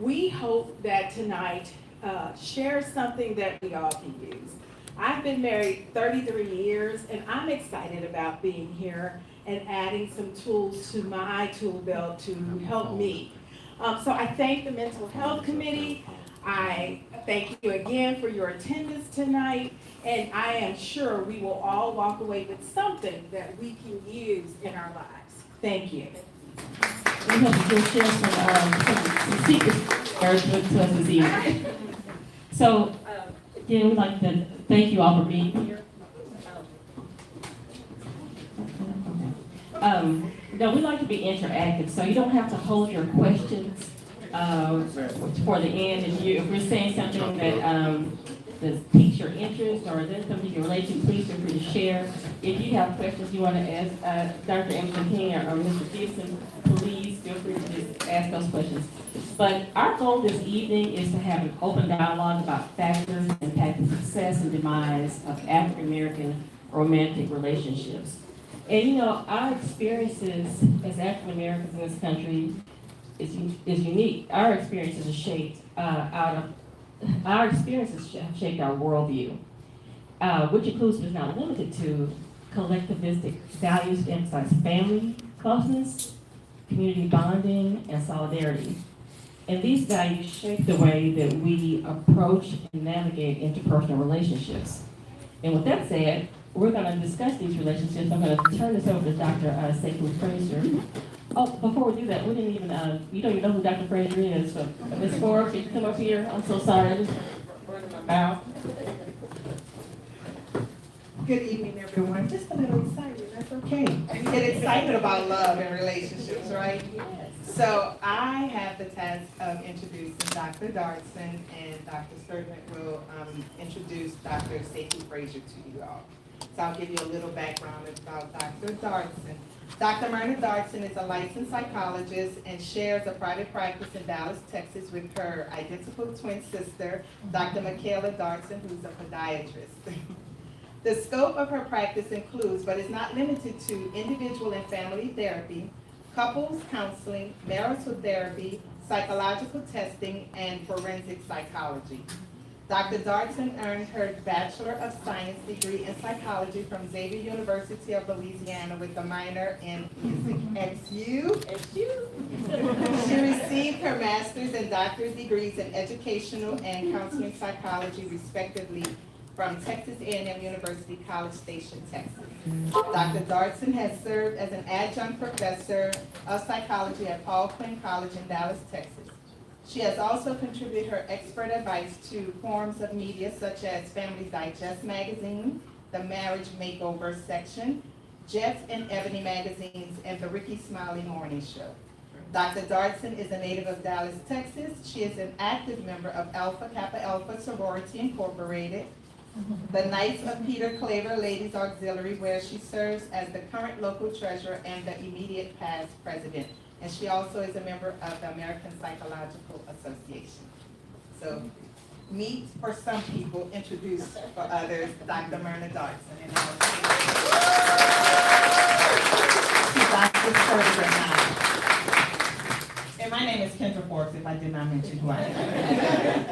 we hope that tonight shares something that we all can use. I've been married 33 years, and I'm excited about being here and adding some tools to my tool belt to help me. So I thank the Mental Health Committee. I thank you again for your attendance tonight, and I am sure we will all walk away with something that we can use in our lives. Thank you. We hope you'll share some secrets with us this evening. So, again, we'd like to thank you all for being here. We like to be interactive, so you don't have to hold your questions for the end. If we're saying something that piques your interest or there's something you relate to, please feel free to share. If you have questions you want to ask Dr. Emerson King or Mr. Gibson, please feel free to just ask those questions. But our goal this evening is to have an open dialogue about factors impacting success and demise of African American romantic relationships. And our experiences as African Americans in this country is unique. Our experiences are shaped our experiences have shaped our worldview, which includes but is not limited to collectivistic values to emphasize family closeness, community bonding, and solidarity. And these values shape the way that we approach and navigate interpersonal relationships. And with that said, we're going to discuss these relationships. I'm going to turn this over to Dr. Sekou Fraser. Oh, before we do that, we didn't even, you don't even know who Dr. Fraser is. So, Ms. Forbes, can you come up here? I'm so sorry. I just word my mouth. Good evening, everyone. Just a little excited, that's okay. We get excited about love and relationships, right? Yes. So I have the task of introducing Dr. Dartson, and Dr. Servant will introduce Dr. Sekou Fraser to you all. So I'll give you a little background about Dr. Dartson. Dr. Myrna Dartson is a licensed psychologist and shares a private practice in Dallas, Texas with her identical twin sister, Dr. Michaela Dartson, who's a podiatrist. The scope of her practice includes, but is not limited to, individual and family therapy, couples counseling, marital therapy, psychological testing, and forensic psychology. Dr. Dartson earned her Bachelor of Science degree in psychology from Xavier University of Louisiana with a minor in music. She received her master's and doctorate degrees in educational and counseling psychology, respectively, from Texas A&M University, College Station, Texas. Dr. Dartson has served as an adjunct professor of psychology at Paul Quinn College in Dallas, Texas. She has also contributed her expert advice to forms of media such as Family Digest magazine, the Marriage Makeover section, Jets and Ebony magazines, and the Ricky Smiley Morning Show. Dr. Dartson is a native of Dallas, Texas. She is an active member of Alpha Kappa Alpha Sorority Incorporated, the Knights of Peter Claver Ladies Auxiliary, where she serves as the current local treasurer and the immediate past president. And she also is a member of the American Psychological Association. So, meet for some people, introduce for others, Dr. Myrna Dartson. And Dr. Fraser now. And my name is Kendra Forbes, if I did not mention who I am.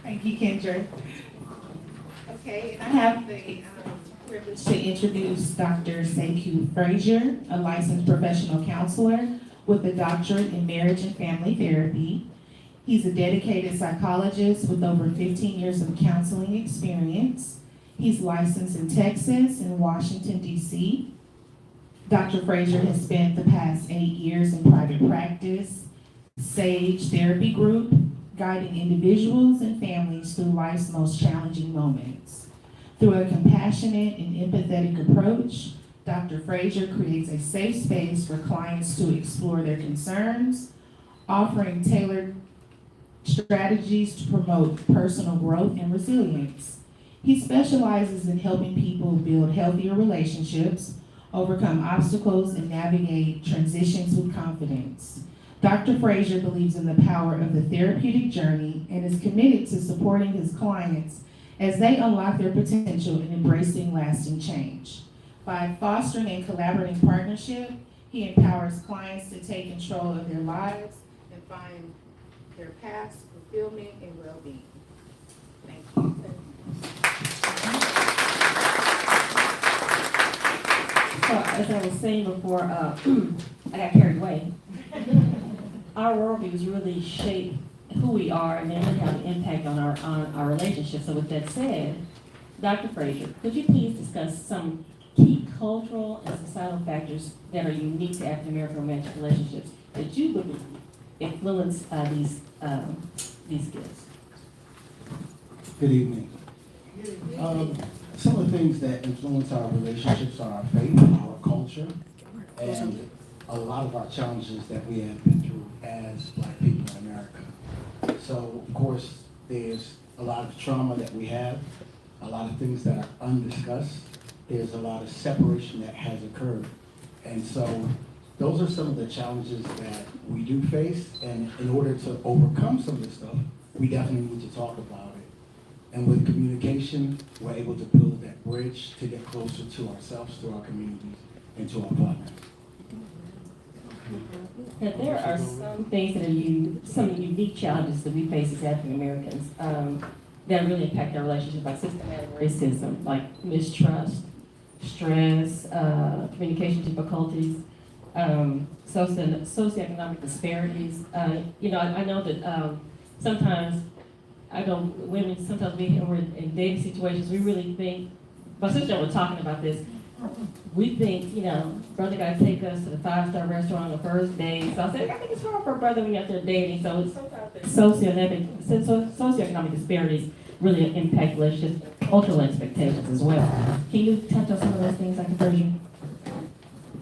Thank you, Kendra. Okay, I have the privilege to introduce Dr. Sekou Fraser, a licensed professional counselor with a doctorate in marriage and family therapy. He's a dedicated psychologist with over 15 years of counseling experience. He's licensed in Texas and Washington, D.C. Dr. Fraser has spent the past 8 years in private practice, Sage Therapy Group, guiding individuals and families through life's most challenging moments. Through a compassionate and empathetic approach, Dr. Fraser creates a safe space for clients to explore their concerns, offering tailored strategies to promote personal growth and resilience. He specializes in helping people build healthier relationships, overcome obstacles, and navigate transitions with confidence. Dr. Fraser believes in the power of the therapeutic journey and is committed to supporting his clients as they unlock their potential and embracing lasting change. By fostering a collaborative partnership, he empowers clients to take control of their lives and find their paths, fulfillment, and well-being. Thank you. So as I was saying before, I got carried away. Our worldviews really shape who we are and then really have an impact on our relationships. So with that said, Dr. Fraser, could you please discuss some key cultural and societal factors that are unique to African American romantic relationships that you believe influence these gifts? Good evening. Some of the things that influence our relationships are our faith, our culture, and a lot of our challenges that we have been through as Black people in America. So, of course, there's a lot of trauma that we have, a lot of things that are undiscussed. There's a lot of separation that has occurred. And so those are some of the challenges that we do face. And in order to overcome some of this stuff, we definitely need to talk about it. And with communication, we're able to build that bridge to get closer to ourselves, to our communities, and to our partners. Now, there are some things that are some unique challenges that we face as African Americans that really impact our relationships, like systematic racism, like mistrust, stress, communication difficulties, socioeconomic disparities. I know that sometimes women sometimes we're in dating situations, we really think, my sister and I were talking about this, we think, brother got to take us to the 5-star restaurant on the first date. So I said, I think it's hard for a brother when you're out there dating. So it's socioeconomic disparities really impact relationships, cultural expectations as well. Can you touch on some of those things, Dr. Fraser?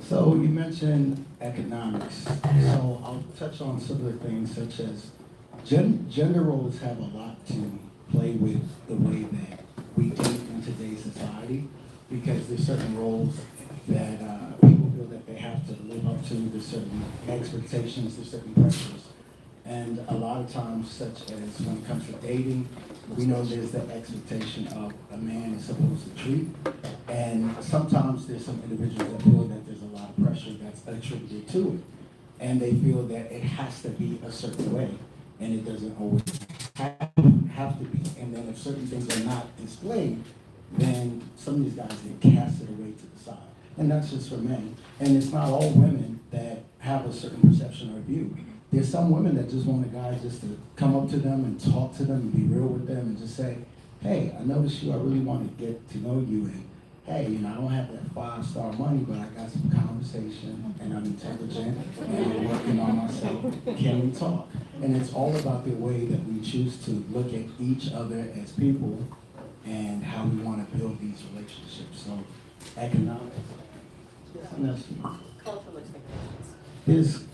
So you mentioned economics. So I'll touch on some of the things such as gender roles have a lot to play with the way that we date in today's society, because there's certain roles that people feel that they have to live up to, there's certain expectations, there's certain pressures. And a lot of times, such as when it comes to dating, we know there's the expectation of a man is supposed to treat. And sometimes there's some individuals that feel that there's a lot of pressure that's attributed to it. And they feel that it has to be a certain way. And it doesn't always have to be. And then if certain things are not displayed, then some of these guys get casted away to the side. And that's just for men. And it's not all women that have a certain perception or view. There's some women that just want a guy just to come up to them and talk to them and be real with them and just say, hey, I noticed you, I really want to get to know you. And hey, I don't have that 5-star money, but I got some conversation and I'm intelligent and I'm working on myself. Can we talk? And it's all about the way that we choose to look at each other as people and how we want to build these relationships. So economics. Something else? Cultural expectations. There's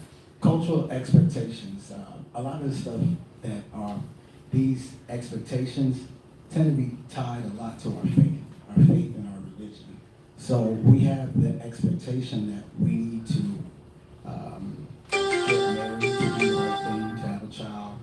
cultural expectations. A lot of the stuff that are these expectations tend to be tied a lot to our faith and our religion. So we have the expectation that we need to get married, to do the right thing, to have a child,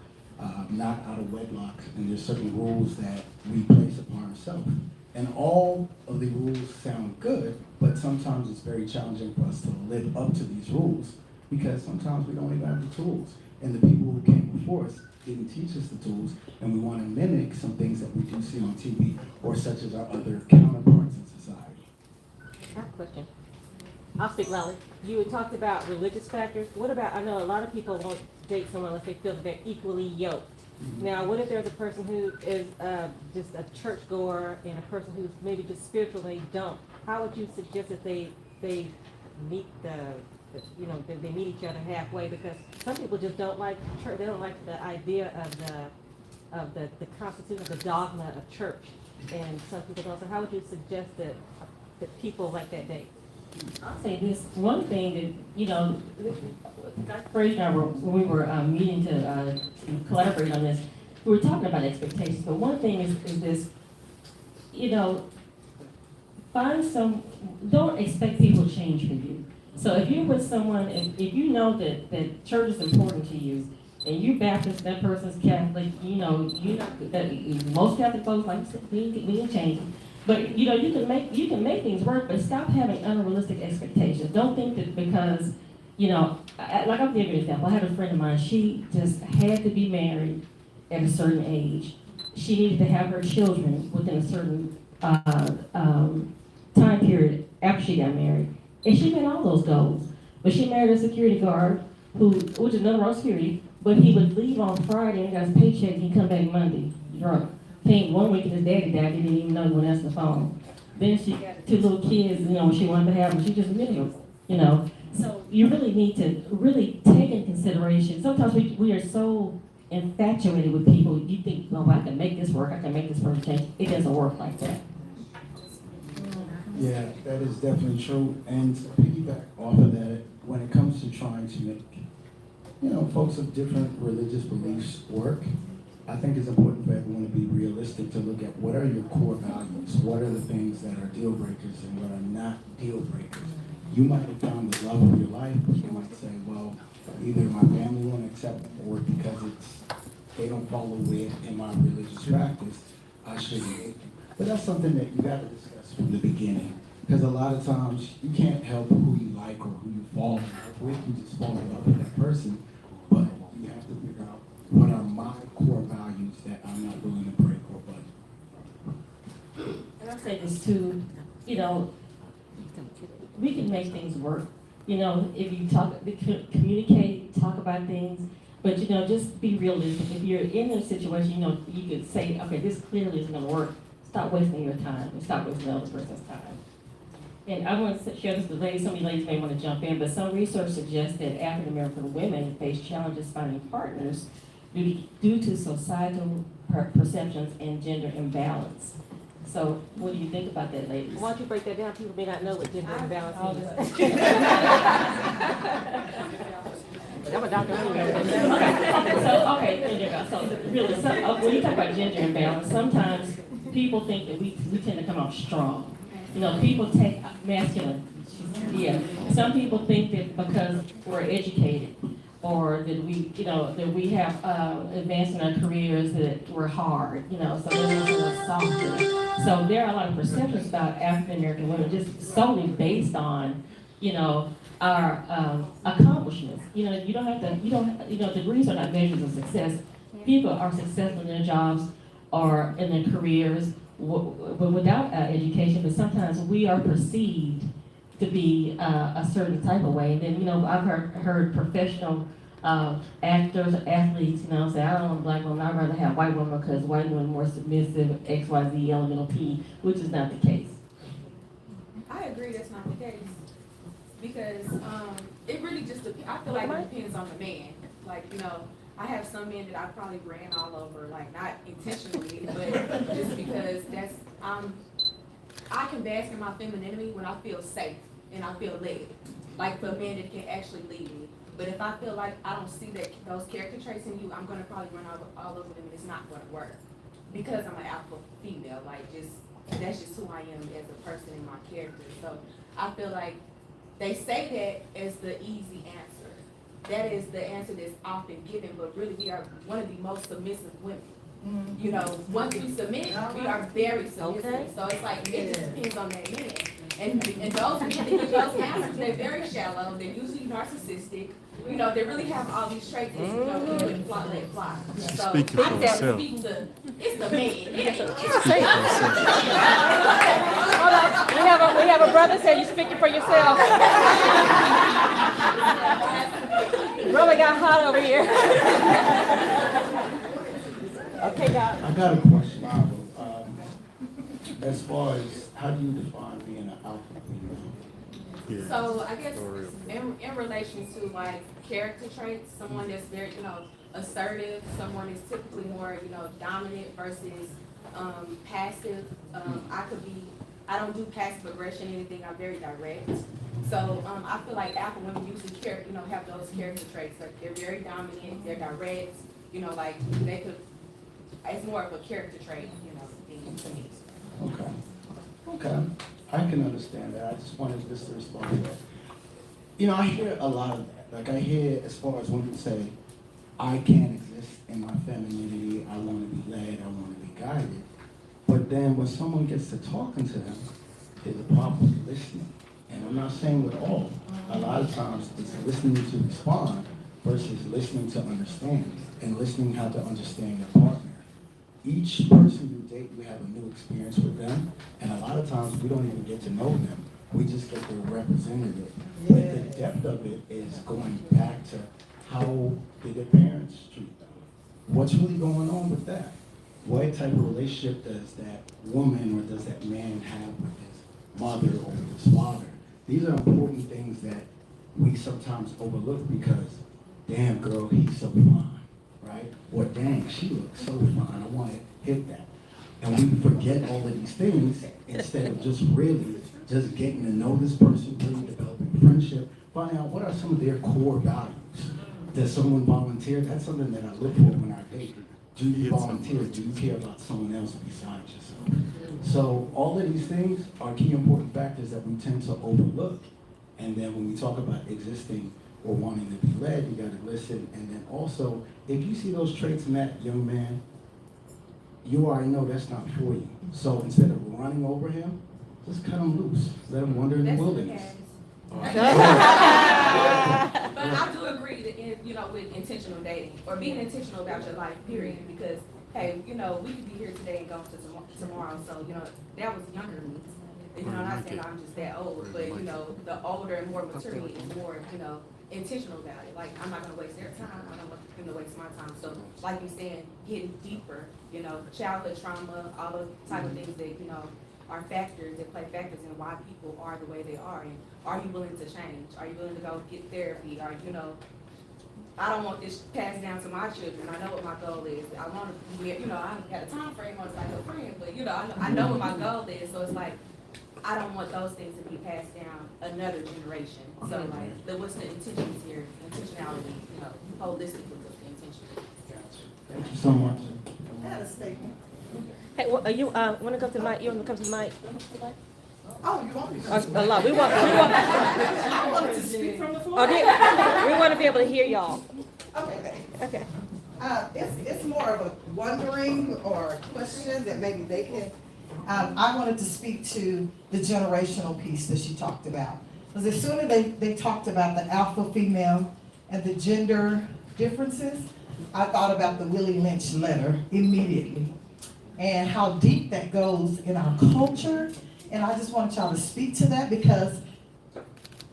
not out of wedlock. And there's certain rules that we place upon ourselves. And all of the rules sound good, but sometimes it's very challenging for us to live up to these rules because sometimes we don't even have the tools. And the people who came before us didn't teach us the tools, and we want to mimic some things that we do see on TV or such as our other counterparts in society. I have a question. I'll speak loudly. You had talked about religious factors. What about, I know a lot of people won't date someone unless they feel that they're equally yoked. Now, what if there's a person who is just a churchgoer and a person who's maybe just spiritual and they don't? How would you suggest that they meet they meet each other halfway? Because some people just don't like church. They don't like the idea of the constitution, of the dogma of church. And some people don't. So how would you suggest that people like that date? I'll say this, one thing that, Dr. Fraser and I when we were meeting to collaborate on this, we were talking about expectations, but one thing is this, don't expect people to change for you. So if you're with someone, if you know that church is important to you, and you're Baptist, that person's Catholic, most Catholic folks, like you said, we can change. But you can make things work, but stop having unrealistic expectations. Don't think that because like I'll give you an example. I had a friend of mine, she just had to be married at a certain age. She needed to have her children within a certain time period after she got married. And she met all those goals. But she married a security guard which is nothing wrong with security, but he would leave on Friday and got his paycheck and he'd come back Monday, drunk. Came one week and his daddy died, he didn't even know he wouldn't answer the phone. Then she got 2 little kids, she wanted to have them, she just miserable, So you really need to really take in consideration, sometimes we are so infatuated with people, you think, oh, I can make this work, I can make this person change. It doesn't work like that. Yeah, that is definitely true. And to piggyback off of that, when it comes to trying to make, folks of different religious beliefs work, I think it's important for everyone to be realistic to look at what are your core values, what are the things that are deal breakers and what are not deal breakers. You might have found the love of your life, but you might say, well, either my family won't accept it or because they don't follow it in my religious practice, I shouldn't make it. But that's something that you got to discuss from the beginning. Because a lot of times you can't help who you like or who you fall in love with. You just fall in love with that person. But you have to figure out what are my core values that I'm not willing to break or budge. And I say this too, we can make things work. If you communicate, talk about things, but just be realistic. If you're in a situation, you could say, okay, this clearly isn't gonna work. Stop wasting your time and stop wasting the other person's time. And I want to share this with ladies, some of you ladies may want to jump in, but some research suggests that African American women face challenges finding partners due to societal perceptions and gender imbalance. So what do you think about that, ladies? Why don't you break that down? People may not know what gender imbalance is. I'm a doctor. Okay, there you go. So really, when you talk about gender imbalance, sometimes people think that we tend to come out strong. People take masculine. Yeah. Some people think that because we're educated or that we have advanced in our careers that we're hard, so they're softer. So there are a lot of perceptions about African American women just solely based on, our accomplishments. You don't have to, degrees are not measures of success. People are successful in their jobs or in their careers, but without education, but sometimes we are perceived to be a certain type of way. And then, I've heard professional actors, athletes, say, I don't want a black woman, I'd rather have white women because white women are more submissive, X, Y, Z, elemental P, which is not the case. I agree that's not the case. Because it really just depends. I feel like it depends on the man. I have some men that I probably ran all over, not intentionally, but just because I can bask in my femininity when I feel safe and I feel led. For a man that can actually lead me. But if I feel like I don't see those character traits in you, I'm gonna probably run all over them and it's not gonna work. Because I'm an alpha female, that's just who I am as a person in my character. So I feel like they say that as the easy answer. That is the answer that's often given, but really we are one of the most submissive women. Once we submit, we are very submissive. Okay. So it's it just depends on that man. And those men that give those answers, they're very shallow, they're usually narcissistic. They really have all these traits that we wouldn't let fly. So Speaking for yourself. It's the man. Hold on. We have a brother say you're speaking for yourself. Really got hot over here. Okay, God. I got a question. As far as how do you define being an alpha female? So I guess in relation to character traits, someone that's very, assertive, someone is typically more, dominant versus passive. I don't do passive aggression or anything, I'm very direct. So I feel like alpha women usually have those character traits. They're very dominant, they're direct, they could, it's more of a character trait, to me. Okay, I can understand that. I just wanted to respond to that. I hear a lot of that. I hear as far as women say, I can't exist in my femininity, I want to be led, I want to be guided. But then when someone gets to talking to them, there's a problem with listening. And I'm not saying with all. A lot of times it's listening to respond versus listening to understand and listening how to understand your partner. Each person you date, you have a new experience with them, and a lot of times we don't even get to know them. We just get their representative. But the depth of it is going back to how did their parents treat them? What's really going on with that? What type of relationship does that woman or does that man have with his mother or with his father? These are important things that we sometimes overlook because, damn girl, he's so fine, right? Or dang, she looks so fine, I want to hit that. And we forget all of these things instead of just really just getting to know this person, really developing friendship, finding out what are some of their core values. Does someone volunteer? That's something that I look for when I date. Do you volunteer? Do you care about someone else besides yourself? So all of these things are key important factors that we tend to overlook. And then when we talk about existing or wanting to be led, you got to listen. And then also, if you see those traits in that young man, you already know that's not for you. So instead of running over him, just cut him loose. Let him wander in the wilderness. But I do agree that, with intentional dating or being intentional about your life, period. Because, hey, we could be here today and go to tomorrow. So, that was younger me. Not saying I'm just that old, but, the older and more maturity is more, intentional about it. Like, I'm not going to waste their time. I don't want them to waste my time. So, like you said, getting deeper, childhood trauma, all those type of things that, are factors that play factors in why people are the way they are. And are you willing to change? Are you willing to go get therapy? Or, I don't want this passed down to my children. I know what my goal is. I want to be, I got a time frame on like a friend, but I know what my goal is. So it's like, I don't want those things to be passed down another generation. So like, what's the intentions here? Intentionality, holistically, what's the intention? Thank you so much. I had a statement. Hey, you want to come to the mic? You want to come to the mic? Oh, you want me to? A lot. We want. I wanted to speak from the floor. We want to be able to hear y'all. Okay. Okay. It's more of a wondering or a question that maybe they can, I wanted to speak to the generational piece that she talked about. Because as soon as they talked about the alpha female and the gender differences, I thought about the Willie Lynch letter immediately and how deep that goes in our culture. And I just wanted y'all to speak to that because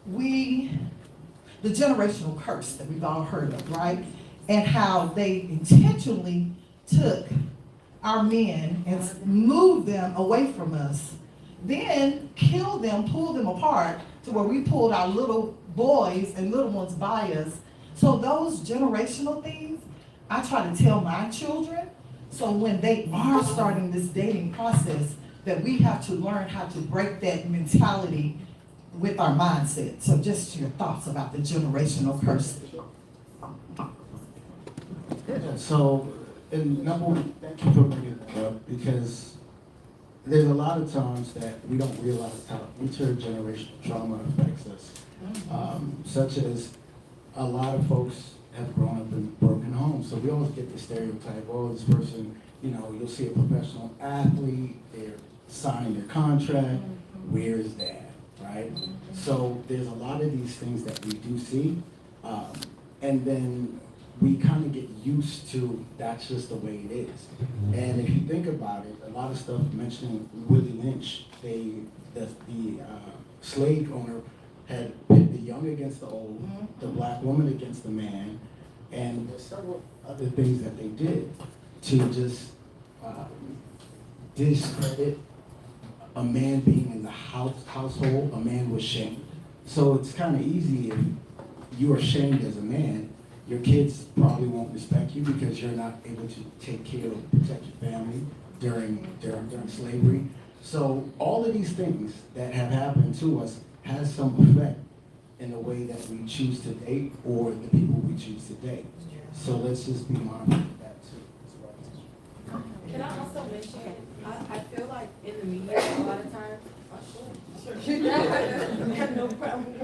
the generational curse that we've all heard of, right? And how they intentionally took our men and moved them away from us, then killed them, pulled them apart to where we pulled our little boys and little ones by us. So those generational things, I try to tell my children, so when they are starting this dating process, that we have to learn how to break that mentality with our mindset. So just your thoughts about the generational curse. Yeah, so, and number one, thank you for bringing that up because there's a lot of times that we don't realize how intergenerational trauma affects us. Such as a lot of folks have grown up in broken homes. So we always get the stereotype, oh, this person, you'll see a professional athlete, they're signing their contract, where is that, right? So there's a lot of these things that we do see, and then we kind of get used to that's just the way it is. And if you think about it, a lot of stuff mentioning Willie Lynch, the slave owner had pit the young against the old, the black woman against the man, and there's several other things that they did to just discredit a man being in the household. A man was shamed. So it's kind of easy if you're shamed as a man, your kids probably won't respect you because you're not able to take care of, protect your family during slavery. So all of these things that have happened to us has some effect in the way that we choose to date or the people we choose to date. So let's just be mindful of that too. Can I also mention, I feel like in the media, a lot of times, no problem.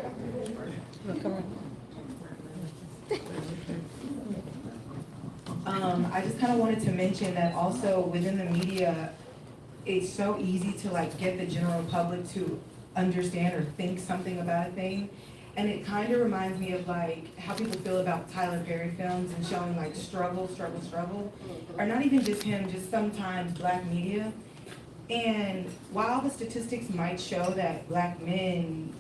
I just kind of wanted to mention that also within the media, it's so easy to like get the general public to understand or think something about a thing. And it kind of reminds me of like how people feel about Tyler Perry films and showing like struggle, or not even just him, just sometimes Black media. And while the statistics might show that Black men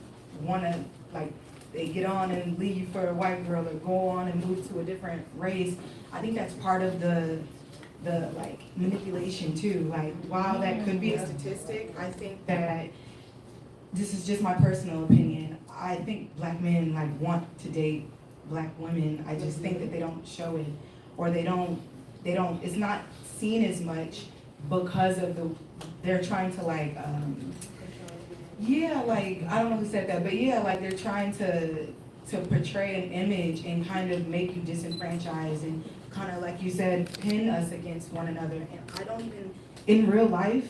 wanna, like, they get on and leave for a white girl or go on and move to a different race, I think that's part of the like manipulation too. Like, while that could be a statistic, I think that, this is just my personal opinion, I think Black men like want to date Black women. I just think that they don't show it, or they don't, it's not seen as much because of they're trying to like, yeah, like, I don't know who said that, but yeah, like they're trying to portray an image and kind of make you disenfranchised and kind of, like you said, pin us against one another. And I don't even, in real life,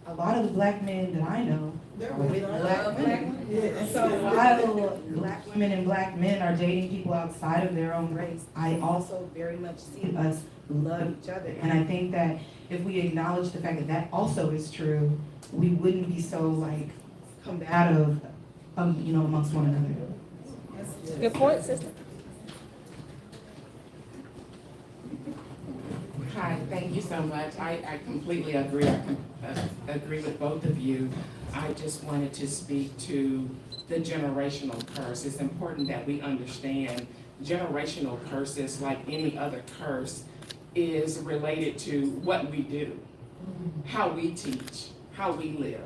a lot of the Black men that I know, they're with Black women. So while Black women and Black men are dating people outside of their own race, I also very much see us love each other. And I think that if we acknowledge the fact that that also is true, we wouldn't be so like combative, amongst one another. Good point, sister. Hi, thank you so much. I completely agree. I agree with both of you. I just wanted to speak to the generational curse. It's important that we understand generational curses, like any other curse, is related to what we do, how we teach, how we live.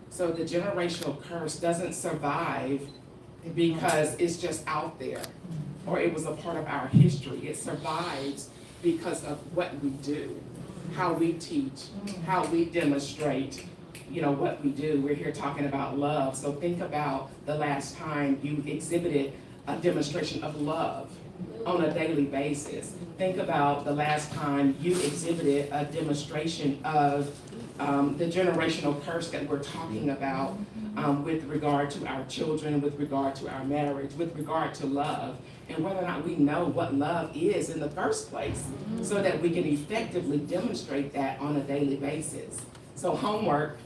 So the generational curse doesn't survive because it's just out there or it was a part of our history. It survives because of what we do, how we teach, how we demonstrate, what we do. We're here talking about love. So think about the last time you exhibited a demonstration of love on a daily basis. Think about the last time you exhibited a demonstration of the generational curse that we're talking about with regard to our children, with regard to our marriage, with regard to love, and whether or not we know what love is in the first place, so that we can effectively demonstrate that on a daily basis. So homework,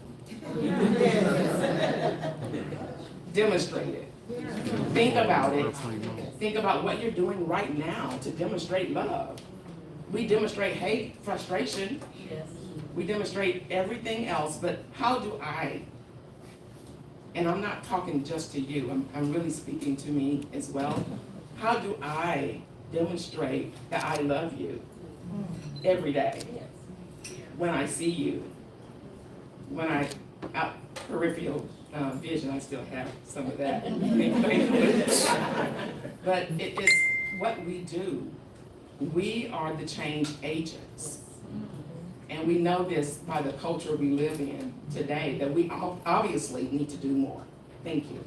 demonstrate it. Think about it. Think about what you're doing right now to demonstrate love. We demonstrate hate, frustration. We demonstrate everything else, but how do I, and I'm not talking just to you, I'm really speaking to me as well. How do I demonstrate that I love you every day? When I see you, when I, out peripheral vision, I still have some of that. But it is what we do. We are the change agents. And we know this by the culture we live in today, that we obviously need to do more. Thank you.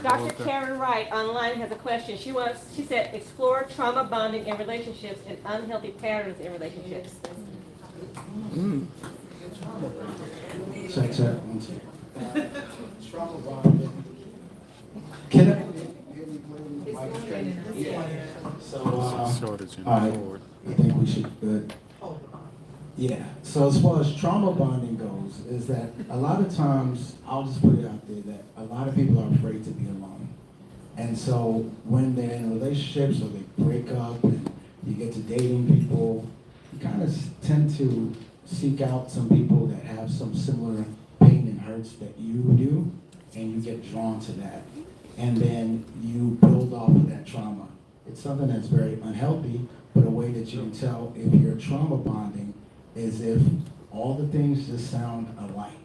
Dr. Karen Wright online has a question. She said, explore trauma bonding in relationships and unhealthy patterns in relationships. Check. Trauma bonding. Can I? So, I think we should, yeah. So as far as trauma bonding goes, is that a lot of times, I'll just put it out there, that a lot of people are afraid to be alone. And so when they're in relationships or they break up and you get to dating people, you kind of tend to seek out some people that have some similar pain and hurts that you do, and you get drawn to that. And then you build off of that trauma. It's something that's very unhealthy, but a way that you can tell if you're trauma bonding is if all the things just sound alike.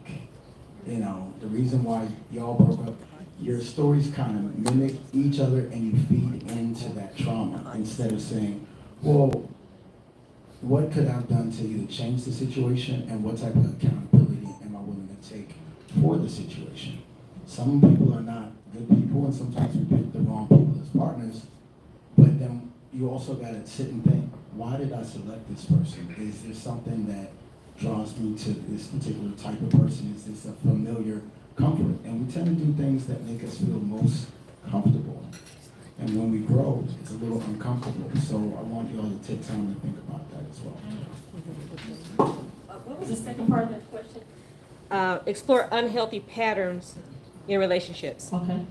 The reason why y'all broke up, your stories kind of mimic each other and you feed into that trauma instead of saying, well, what could I have done to either change the situation and what type of accountability am I willing to take for the situation? Some people are not good people, and sometimes we pick the wrong people as partners, but then you also got to sit and think, why did I select this person? Is there something that draws me to this particular type of person? Is this a familiar comfort? And we tend to do things that make us feel most comfortable. And when we grow, it's a little uncomfortable. So I want you all to take time to think about that as well. What was the second part of that question? Explore unhealthy patterns in relationships. Okay.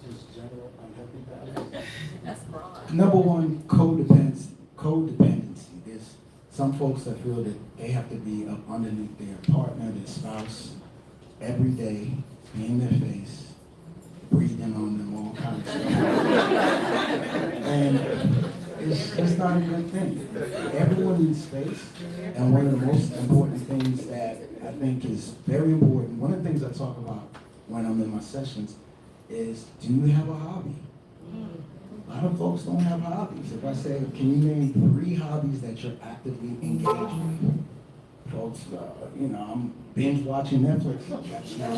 Just general unhealthy patterns. That's broad. Number one, codependency. There's some folks that feel that they have to be up underneath their partner, their spouse, every day, be in their face, breathing on them, all kinds of stuff. And it's not a good thing. Everyone needs space, and one of the most important things that I think is very important, one of the things I talk about when I'm in my sessions is, do you have a hobby? A lot of folks don't have hobbies. If I say, can you name 3 hobbies that you're actively engaged with? Folks, I'm binge watching Netflix. That's not a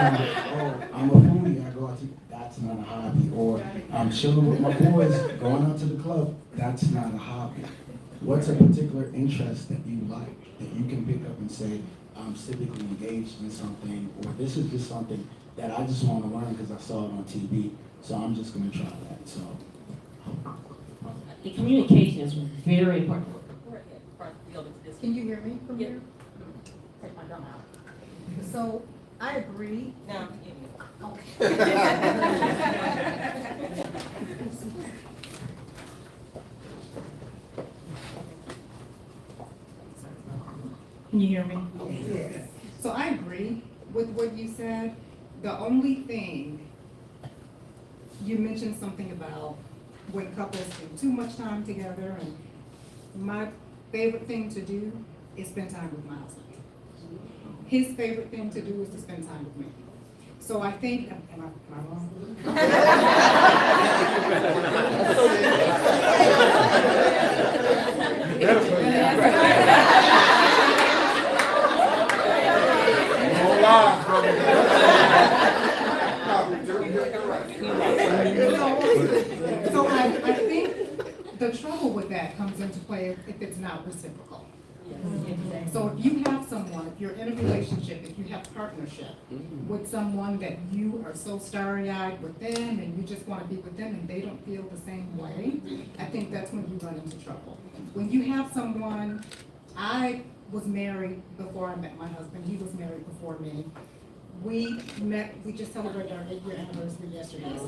hobby. Oh, I'm a foodie, I go out to, that's not a hobby. Or I'm chilling with my boys, going out to the club, that's not a hobby. What's a particular interest that you like, that you can pick up and say, I'm civically engaged in something, or this is just something that I just want to learn because I saw it on TV, so I'm just going to try that. So, The communication is very important. Can you hear me from Yeah. here? Take my gum out. So I agree. Now, Can you hear me? Yes. So I agree with what you said. The only thing, you mentioned something about when couples spend too much time together, and my favorite thing to do is spend time with my husband. His favorite thing to do is to spend time with me. So I think, am I wrong? So I think the trouble with that comes into play if it's not reciprocal. So if you have someone, if you're in a relationship, if you have partnership with someone that you are so starry-eyed with them and you just want to be with them and they don't feel the same way, I think that's when you run into trouble. When you have someone, I was married before I met my husband, he was married before me. We met, we just celebrated our 8-year anniversary yesterday.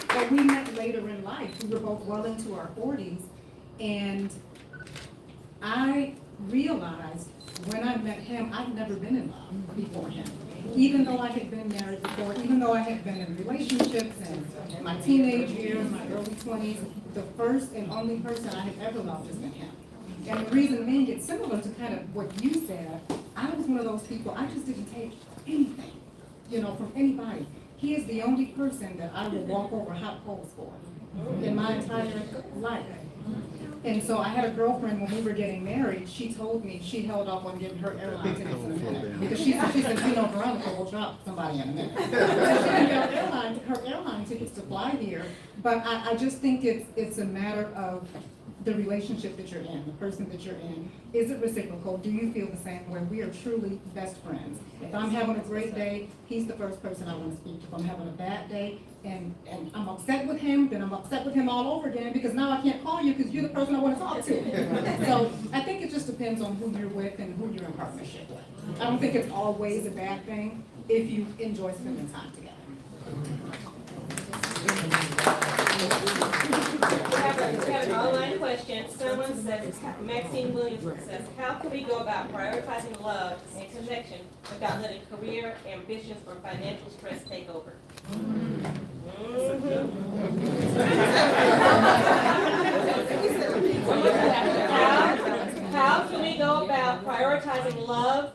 But we met later in life. We were both well into our 40s. And I realized when I met him, I'd never been in love before him. Even though I had been married before, even though I had been in relationships in my teenage years, my early 20s, the first and only person I had ever loved has been him. And the reason being, it's similar to kind of what you said. I was one of those people, I just didn't take anything, from anybody. He is the only person that I would walk over hot coals for in my entire life. And so I had a girlfriend when we were getting married, she told me she held off on getting her airline tickets in a minute. Because she said, Veronica will drop somebody in a minute. So she didn't get her airline tickets to fly here. But I just think it's a matter of the relationship that you're in, the person that you're in. Is it reciprocal? Do you feel the same way? We are truly best friends. If I'm having a great day, he's the first person I want to speak to. If I'm having a bad day and I'm upset with him, then I'm upset with him all over again because now I can't call you because you're the person I want to talk to. So I think it just depends on who you're with and who you're in partnership with. I don't think it's always a bad thing if you enjoy spending time together. We have an online question. Someone says, Maxine Williams says, how can we go about prioritizing love and connection without letting career, ambitions, or financial stress take over? How can we go about prioritizing love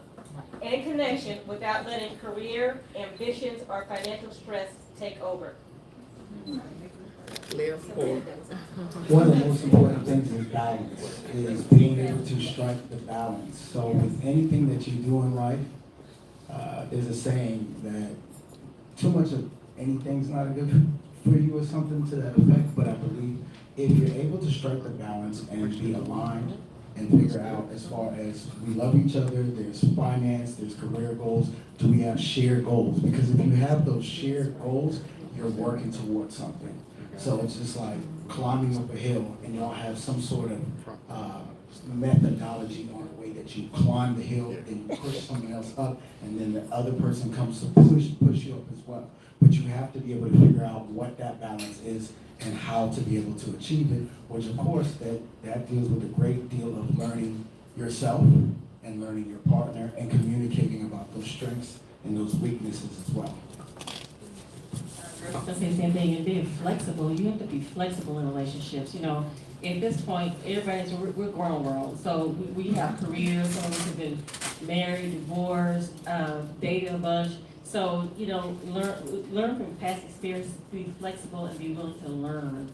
and connection without letting career, ambitions, or financial stress take over? one of the most important things is balance, is being able to strike the balance. So with anything that you do in life, there's a saying that too much of anything's not good for you or something to that effect, but I believe if you're able to strike the balance and be aligned and figure out as far as we love each other, there's finance, there's career goals, do we have shared goals? Because if you have those shared goals, you're working towards something. So it's just like climbing up a hill and y'all have some sort of methodology on the way that you climb the hill and push someone else up, and then the other person comes to push you up as well. But you have to be able to figure out what that balance is and how to be able to achieve it, which of course that deals with a great deal of learning yourself and learning your partner and communicating about those strengths and those weaknesses as well. I was gonna say the same thing, and being flexible, you have to be flexible in relationships, you know. At this point, we're grown world, so we have careers, some of us have been married, divorced, dated a bunch. So, you know, learn from past experience, be flexible and be willing to learn.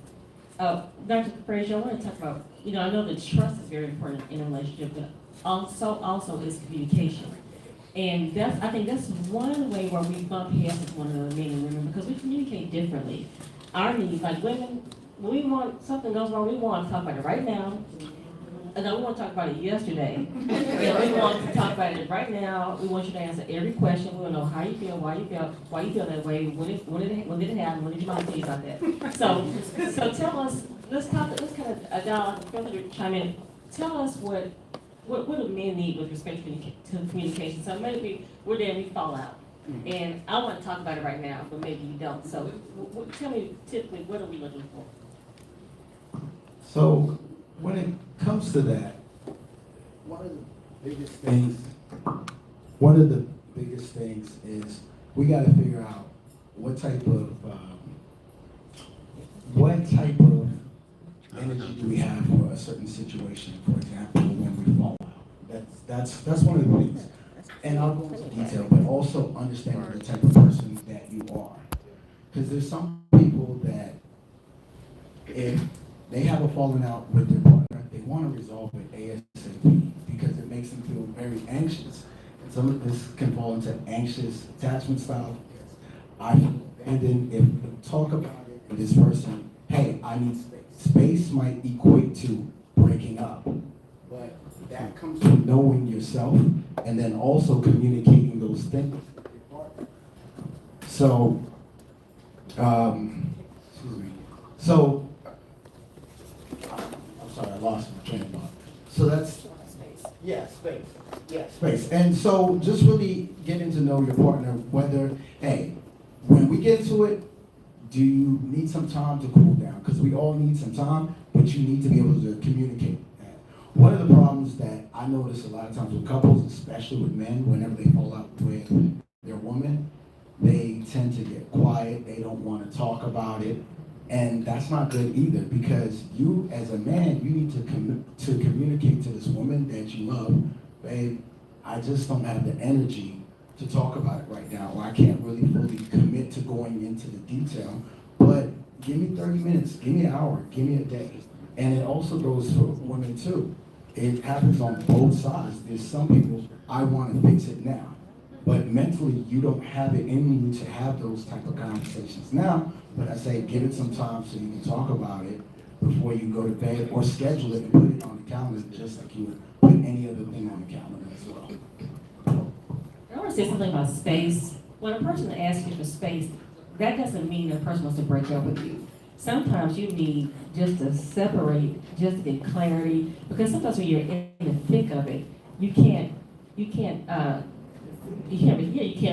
Dr. Fraser, I want to talk about, you know, I know that trust is very important in a relationship, but also is communication. And I think that's one way where we bump heads with one another, men and women, because we communicate differently. Our needs, like women, when we want, something goes wrong, we want to talk about it right now. And then we want to talk about it yesterday. You know, we want to talk about it right now. We want you to answer every question. We want to know how you feel, why you feel that way, when did it happen, when did your mom tell you about that? So tell us, let's kind of dialogue, feel free to chime in. Tell us what do men need with respect to communication? So maybe we're there and we fall out. And I want to talk about it right now, but maybe you don't. So tell me typically, what are we looking for? So when it comes to that, one of the biggest things is we got to figure out what type of energy do we have for a certain situation. For example, when we fall out, that's one of the things. And I'll go into detail, but also understanding the type of person that you are, because there's some people that if they have a falling out with their partner, they want to resolve it ASAP because it makes them feel very anxious. And some of this can fall into anxious attachment style. And then if you talk about it with this person, hey, I need space. Space might equate to breaking up, but that comes from knowing yourself and then also communicating those things with your partner. So, excuse me. So, I'm sorry, I lost my train of thought. So that's, yeah, space. Yeah, space. And so just really getting to know your partner, whether, hey, when we get to it, do you need some time to cool down? Because we all need some time, but you need to be able to communicate that. One of the problems that I notice a lot of times with couples, especially with men, whenever they fall out with their woman, they tend to get quiet, they don't want to talk about it. And that's not good either, because you, as a man, you need to communicate to this woman that you love, babe, I just don't have the energy to talk about it right now, or I can't really fully commit to going into the detail, but give me 30 minutes, give me an hour, give me a day. And it also goes for women too. It happens on both sides. There's some people, I want to fix it now, but mentally you don't have it in you to have those type of conversations now. But I say give it some time so you can talk about it before you go to bed, or schedule it and put it on the calendar just like you would put any other thing on the calendar as well. I want to say something about space. When a person asks you for space, that doesn't mean the person wants to break up with you. Sometimes you need just to separate, just to get clarity, because sometimes when you're in the thick of it, you can't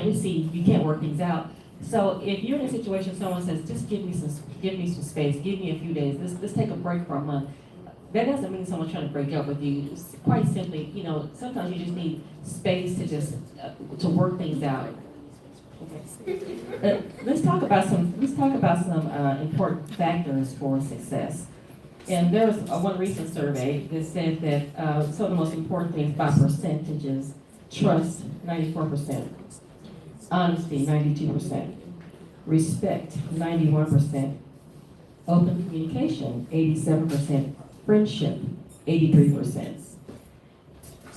receive, you can't work things out. So if you're in a situation, someone says, just give me some space, give me a few days, let's take a break for a month. That doesn't mean someone's trying to break up with you. It's quite simply, you know, sometimes you just need space to just to work things out. Let's talk about some important factors for success. And there was one recent survey that said that some of the most important things by percentages: trust, 94%, honesty, 92%, respect, 91%, open communication, 87%, friendship, 83%.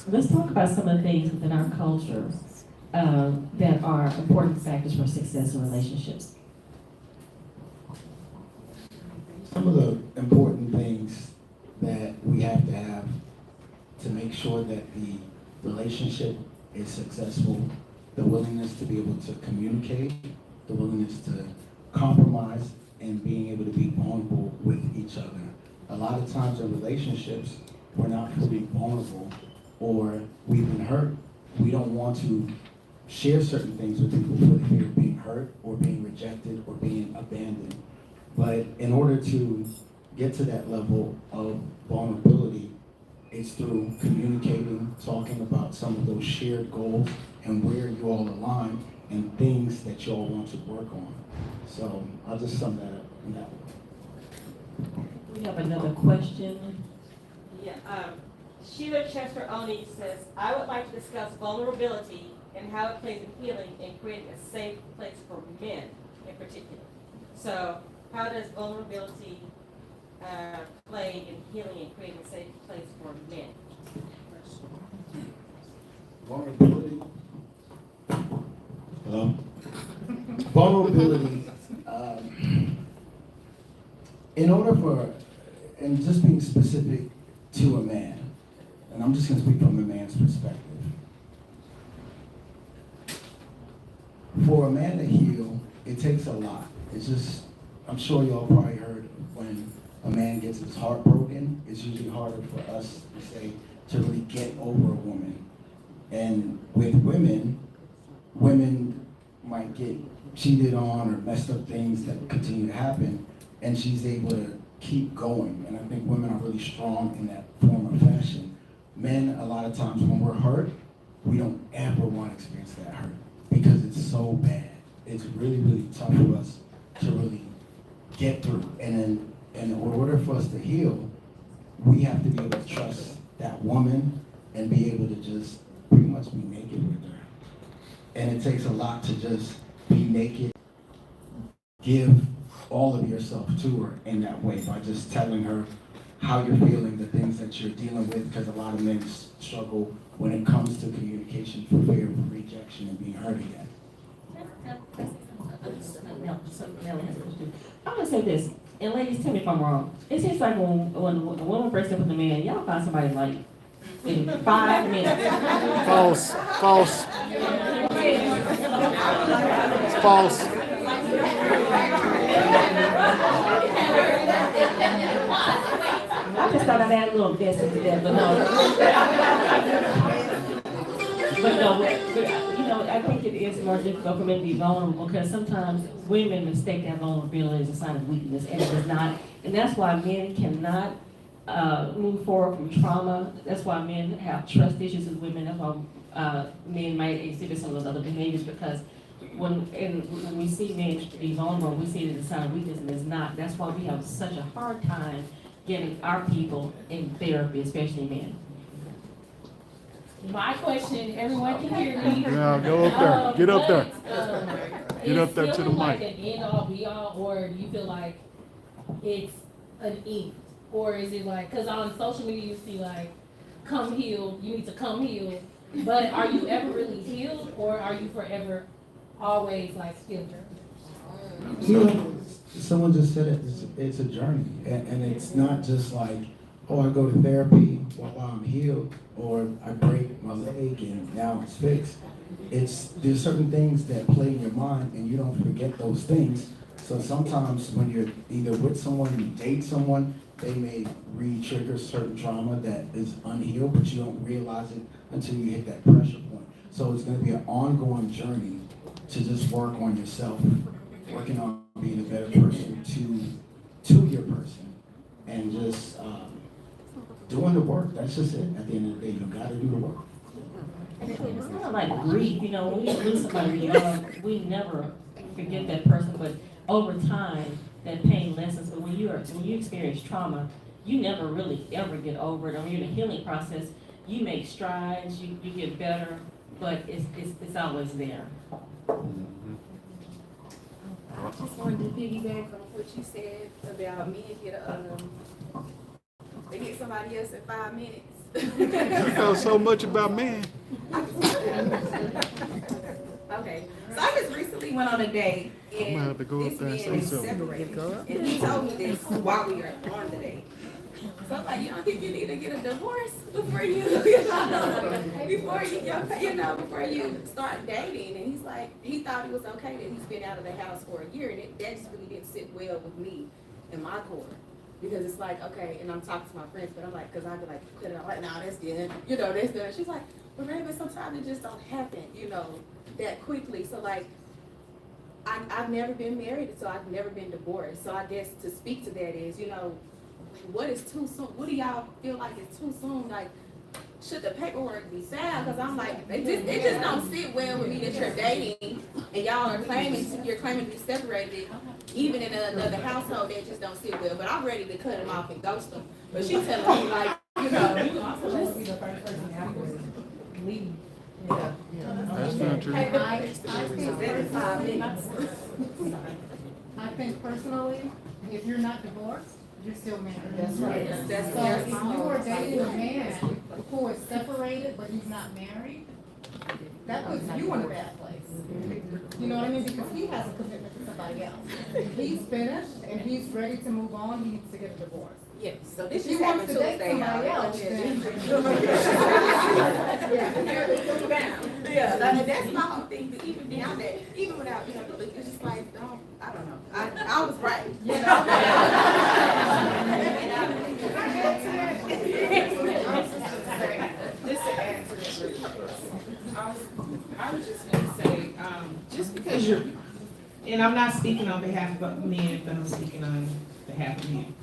Let's talk about some of the things within our culture that are important factors for success in relationships. Some of the important things that we have to have sure that the relationship is successful, the willingness to be able to communicate, the willingness to compromise, and being able to be vulnerable with each other. A lot of times in relationships, we're not fully vulnerable, or we've been hurt. We don't want to share certain things with people for the fear of being hurt, or being rejected, or being abandoned. But in order to get to that level of vulnerability, it's through communicating, talking about some of those shared goals and where you all align and things that you all want to work on. So I'll just sum that up in that way. We have another question. Yeah, Sheila Chester Oni says, I would like to discuss vulnerability and how it plays in healing and creating a safe place for men in particular. So how does vulnerability play in healing and creating a safe place for men? Vulnerability. Hello? Vulnerability. In order for, and just being specific to a man, and I'm just going to speak from a man's perspective. For a man to heal, it takes a lot. It's just, I'm sure y'all probably heard when a man gets his heart broken, it's usually harder for us to say, to really get over a woman. And with women, women might get cheated on or messed up things that continue to happen, and she's able to keep going. And I think women are really strong in that form of fashion. Men, a lot of times when we're hurt, we don't ever want to experience that hurt because it's so bad. It's really, really tough for us to really get through. And then in order for us to heal, we have to be able to trust that woman and be able to just pretty much be naked with her. And it takes a lot to just be naked, give all of yourself to her in that way by just telling her how you're feeling, the things that you're dealing with, because a lot of men struggle when it comes to communication for fear of rejection and being hurt again. I'm gonna say this, and ladies, tell me if I'm wrong. It seems like when a woman breaks up with a man, y'all find somebody like in 5 minutes. False. False. It's false. I just thought I'd add a little investment to that, but no. But you know, I think it is more difficult for men to be vulnerable because sometimes women mistake that vulnerability as a sign of weakness, and it is not. And that's why men cannot move forward from trauma. That's why men have trust issues with women. That's why men might exhibit some of those other behaviors, because when we see men be vulnerable, we see it as a sign of weakness, and it's not. That's why we have such a hard time getting our people in therapy, especially men. My question, everyone can hear me. Yeah, go up there. Get up there. Get up there to the like mic. an end all be all, or do you feel like it's an end? Or is it like, because on social media you see like, come heal, you need to come heal. But are you ever really healed, or are you forever always like still journeying? You know, someone just said it, it's a journey. And it's not just like, oh, I go to therapy while I'm healed, or I break my leg and now it's fixed. There's certain things that play in your mind and you don't forget those things. So sometimes when you're either with someone, you date someone, they may re-trigger certain trauma that is unhealed, but you don't realize it until you hit that pressure point. So it's going to be an ongoing journey to just work on yourself, working on being a better person to your person, and just doing the work. That's just it. At the end of the day, you got to do the work. It's kind of like grief, you know, when we lose somebody we love, we never forget that person, but over time, that pain lessens. But when you experience trauma, you never really ever get over it. I mean, you're in a healing process, you make strides, you get better, but it's always there. I just wanted to piggyback on what you said about men they get somebody else in 5 minutes. You know so much about men. Okay, so I just recently went on a date, I'm gonna have to go and up this there and man say is something. separated, and he told me this while we were on the date. So I'm like, you don't think you need to get a divorce before you, before you start dating? And he's like, he thought it was okay that he's been out of the house for a year, and that just really didn't sit well with me in my core. Because it's like, okay, and I'm talking to my friends, but I'm like, because I'd be like, cut it out, like, nah, that's good, that's good. She's like, but Raven, sometimes it just don't happen, that quickly. So like, I've never been married, so I've never been divorced. So I guess to speak to that is, what is too soon? What do y'all feel like is too soon? Like, should the paperwork be filed? Because I'm like, it just don't sit well with me that you're dating and y'all are you're claiming to be separated, even in another household. That just don't sit well. But I'm ready to cut him off and ghost him. But she's telling me like, You also want to be the first person afterwards. Leave. Yeah. That's not true. I think personally, if you're not divorced, you're still married. That's right. So if you are dating a man who is separated but he's not married, that puts you in a bad place. You know what I mean? Because he has a commitment to somebody else. He's finished and he's ready to move on, he needs to get a divorce. yes. So this If he is wants happened to date Tuesday, somebody y'all. else, then. Yeah, that's my whole thing. But even beyond that, even without it's just like, I don't know. I was right. Just to add to that really quick. I was just gonna say, just because you're, and I'm not speaking on behalf of men, but I'm speaking on behalf of men.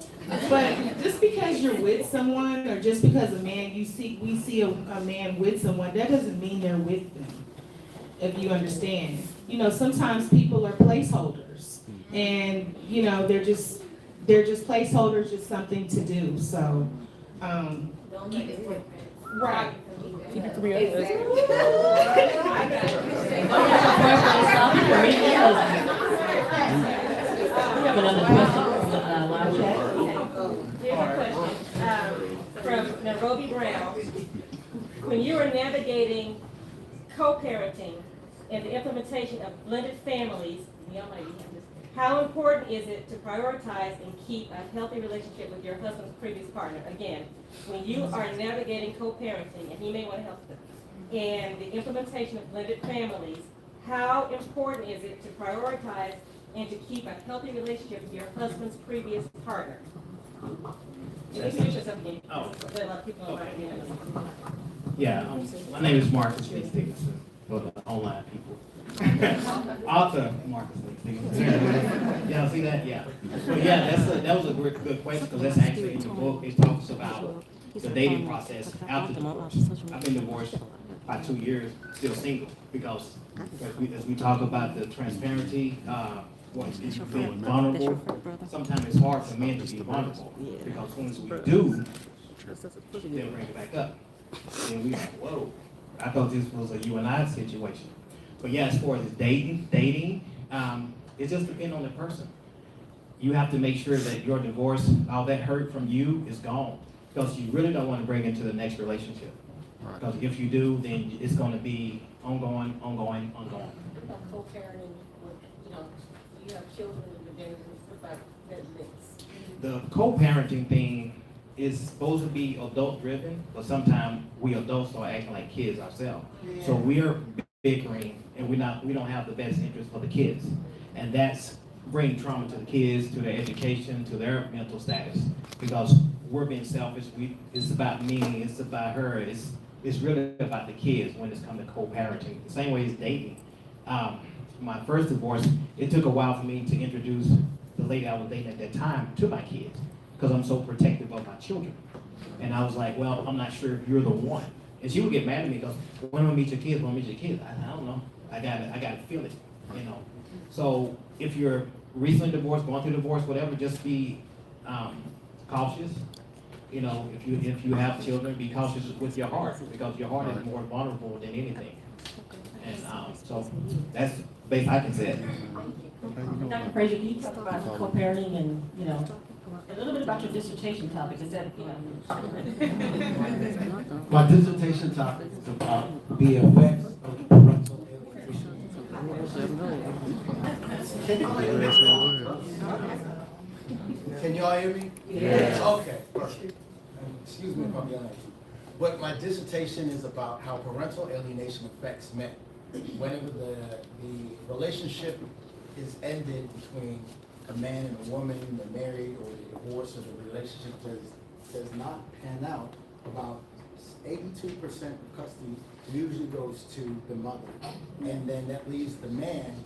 But just because you're with someone, or just because we see a man with someone, that doesn't mean they're with them. If you understand, sometimes people are placeholders, and they're just placeholders, just something to do. So, right. Keep it real. We have another question from live chat. Here's a question from Nairobi Brown. When you are navigating co-parenting and the implementation of blended families, how important is it to prioritize and keep a healthy relationship with your husband's previous partner? Again, when you are navigating co-parenting, and he may want to help them, and the implementation of blended families, how important is it to prioritize and to keep a healthy relationship with your husband's previous partner? Introduce yourself again. Oh. There are a lot of people online. Yeah, my name is Marcus Lee Stevenson, for the online people. Author Marcus Lee Stevenson. Y'all see that? Yeah. So yeah, that was a good question, because that's actually in the book. It talks about the dating process after divorce. I've been divorced by 2 years, still single, because as we talk about the transparency, being vulnerable, sometimes it's hard for men to be vulnerable, because as soon as we do, they'll bring it back up. And we like, whoa, I thought this was a you and I situation. But yeah, as far as dating, it just depends on the person. You have to make sure that your divorce, all that hurt from you is gone, because you really don't want to bring it to the next relationship. Because if you do, then it's going to be ongoing. Co-parenting with, you have children and then stuff like that mix. The co-parenting thing is supposed to be adult-driven, but sometimes we adults start acting like kids ourselves. Yeah. So we're bickering, and we don't have the best interest for the kids, and that's bringing trauma to the kids, to their education, to their mental status, because we're being selfish. It's about me, it's about her, it's really about the kids when it's come to co-parenting. The same way as dating. My first divorce, it took a while for me to introduce the lady I was dating at that time to my kids, because I'm so protective of my children. And I was like, well, I'm not sure if you're the one. And she would get mad at me because, when I meet your kids, I don't know. I gotta feel it, So if you're recently divorced, going through divorce, whatever, just be cautious. If you have children, be cautious with your heart, because your heart is more vulnerable than anything. And so that's best I can say it. Dr. Fraser, can you talk about co-parenting and, a little bit about your dissertation topic? Is that, My dissertation topic is about the effects of parental Can y'all hear me? Yes. Okay, perfect. Excuse me if I'm yelling at you. But my dissertation is about how parental alienation affects men. Whenever the relationship is ended between a man and a woman, they're married, or they're divorced, or the relationship does not pan out, about 82% of custody usually goes to the mother. And then that leaves the man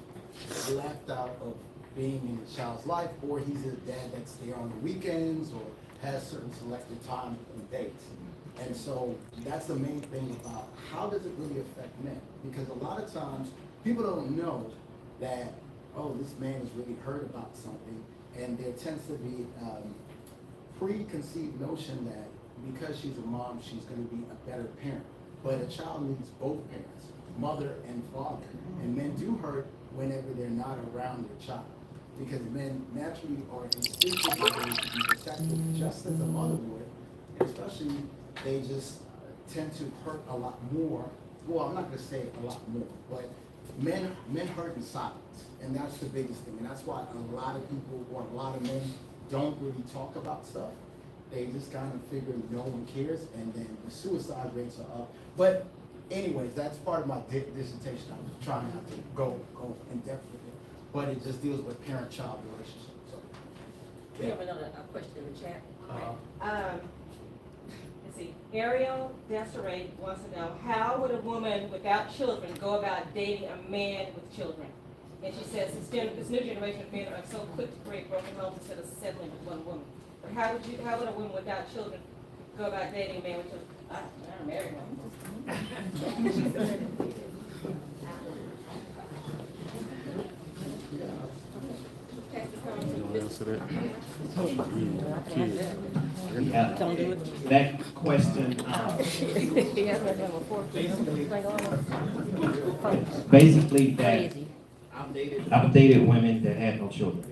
left out of being in the child's life, or he's a dad that's there on the weekends, or has certain selected time and dates. And so that's the main thing about how does it really affect men? Because a lot of times people don't know that, oh, this man is really hurt about something, and there tends to be preconceived notion that because she's a mom, she's going to be a better parent. But a child needs both parents, mother and father. And men do hurt whenever they're not around their child, because men naturally are instinctively going to be protective, just as a mother would, and especially they just tend to hurt a lot more. Well, I'm not going to say a lot more, but men hurt in silence, and that's the biggest thing. And that's why a lot of people, or a lot of men, don't really talk about stuff. They just kind of figure no one cares, and then the suicide rates are up. But anyways, that's part of my dissertation. I was trying not to go in depth with it, but it just deals with parent-child relationships. So, We have another question in the chat. Let's see, Ariel Desiree wants to know, how would a woman without children go about dating a man with children? And she says, this new generation of men are so quick to create broken homes instead of settling with one woman. But how would a woman without children go about dating a man with children? I'm married one. Yeah, that question, basically that I've dated women that had no children.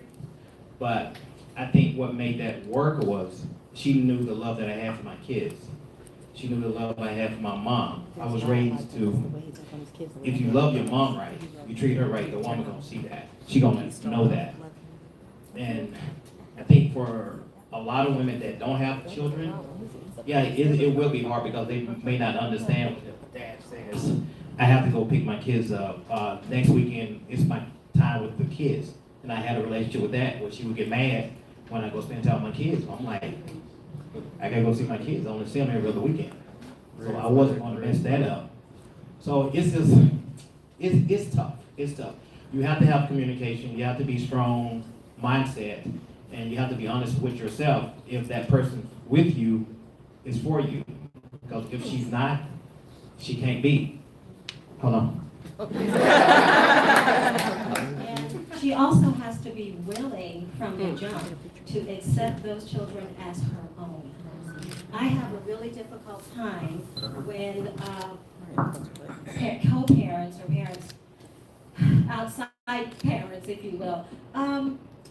But I think what made that work was she knew the love that I had for my kids. She knew the love I had for my mom. I was raised to, if you love your mom right, you treat her right, the woman gonna see that. She gonna know that. And I think for a lot of women that don't have children, yeah, it will be hard because they may not understand what their dad says. I have to go pick my kids up. Next weekend, it's my time with the kids. And I had a relationship with that where she would get mad when I go spend time with my kids. I'm like, I gotta go see my kids. I only see them every other weekend. So I wasn't gonna mess that up. So it's just, it's tough. It's tough. You have to have communication. You have to be strong mindset. And you have to be honest with yourself if that person with you is for you. Because if she's not, she can't be. Hold on. And she also has to be willing from the jump to accept those children as her own. I have a really difficult time when co-parents or parents, outside parents, if you will,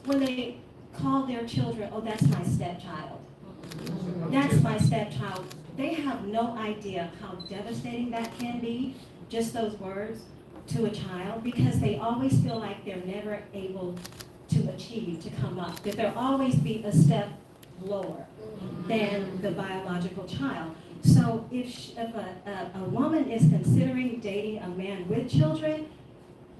when they call their children, oh, that's my stepchild. That's my stepchild. They have no idea how devastating that can be, just those words, to a child, because they always feel like they're never able to achieve, to come up, that they'll always be a step lower than the biological child. So if a woman is considering dating a man with children,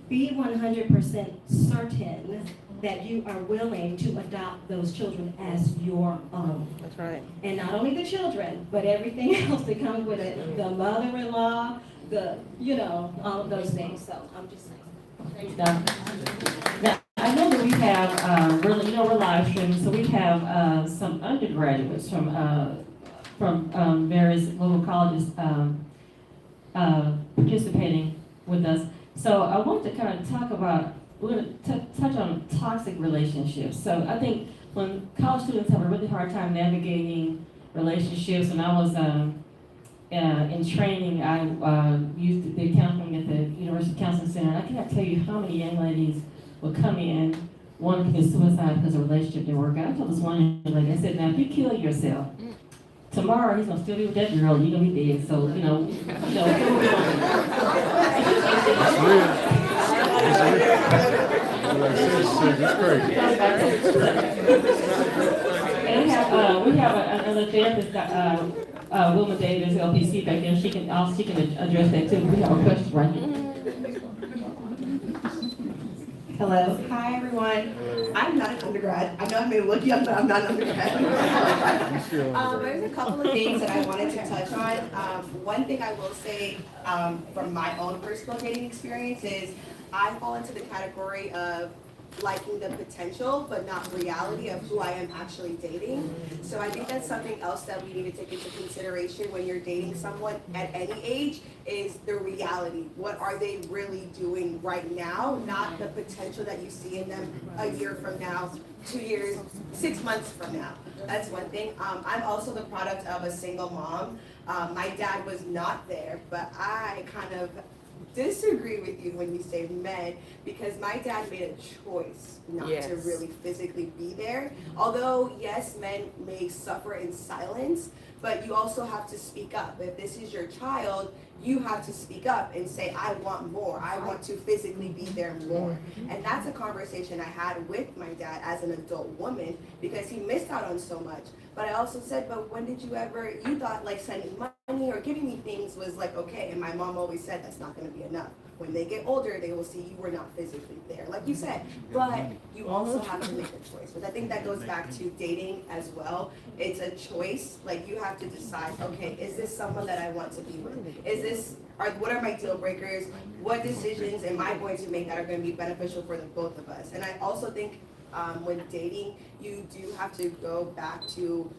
be 100% certain that you are willing to adopt those children as your own. That's right. And not only the children, but everything else that comes with it, the mother-in-law, all of those things. So I'm just saying. Now, I know that we have, we're live streaming, so we have some undergraduates from various local colleges participating with us. So I want to kind of talk about, we're going to touch on toxic relationships. So I think when college students have a really hard time navigating relationships, and I was in training, I used the counseling at the University Counseling Center, and I cannot tell you how many young ladies would come in, one commit suicide because a relationship didn't work out. I told this one young lady, I said, now if you kill yourself, tomorrow he's gonna still be with that girl, and you're gonna be dead. So, It's crazy. have another therapist, Wilma Davis, LPC back there, she can address that too. We have a question right here. Hello. Hi, everyone. I'm not an undergrad. I know I may look young, but I'm not an undergrad. There's a couple of things that I wanted to touch on. One thing I will say from my own personal dating experience is I fall into the category of liking the potential, but not reality of who I am actually dating. So I think that's something else that we need to take into consideration when you're dating someone at any age is the reality. What are they really doing right now? Not the potential that you see in them a year from now, 2 years, 6 months from now. That's one thing. I'm also the product of a single mom. My dad was not there, but I kind of disagree with you when you say men, because my dad made a choice not to really physically be there. Although, yes, men may suffer in silence, but you also have to speak up. If this is your child, you have to speak up and say, I want more. I want to physically be there more. And that's a conversation I had with my dad as an adult woman, because he missed out on so much. But I also said, but when did you ever, you thought like sending money or giving me things was like, okay. And my mom always said, that's not going to be enough. When they get older, they will see you were not physically there, like you said. But you also have to make a choice. But I think that goes back to dating as well. It's a choice. Like you have to decide, okay, is this someone that I want to be with? What are my deal breakers? What decisions am I going to make that are going to be beneficial for the both of us? And I also think when dating, you do have to go back to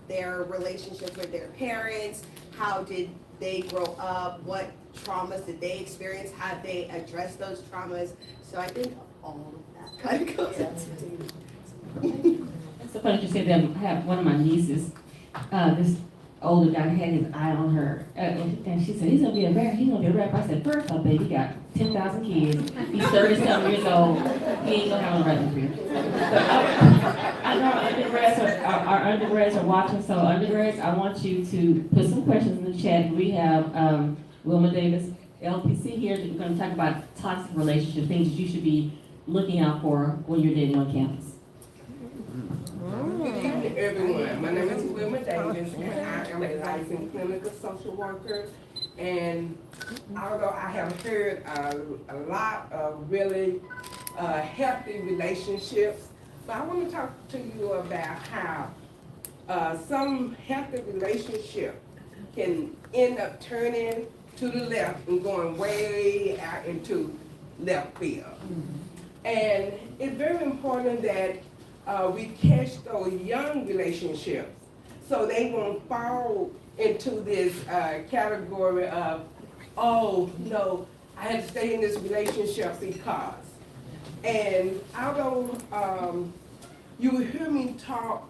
their relationships with their parents. How did they grow up? What traumas did they experience? Have they addressed those traumas? So I think all of that kind of goes into dating. It's so funny you said that. I have one of my nieces, this older guy had his eye on her, and she said, he's gonna be a rapper. I said, first off, baby, he got 10,000 kids. He's 37 years old. He ain't gonna have a rapping career. I know our undergrads are watching, so undergrads, I want you to put some questions in the chat. We have Wilma Davis, LPC here. We're gonna talk about toxic relationships, things that you should be looking out for when you're dating on campus. Good evening, everyone. My name is Wilma Davis, and I am a licensed clinical social worker. And although I have heard a lot of really healthy relationships, but I want to talk to you about how some healthy relationship can end up turning to the left and going way out into left field. And it's very important that we catch those young relationships so they won't fall into this category of, oh, no, I had to stay in this relationship because. And although you will hear me talk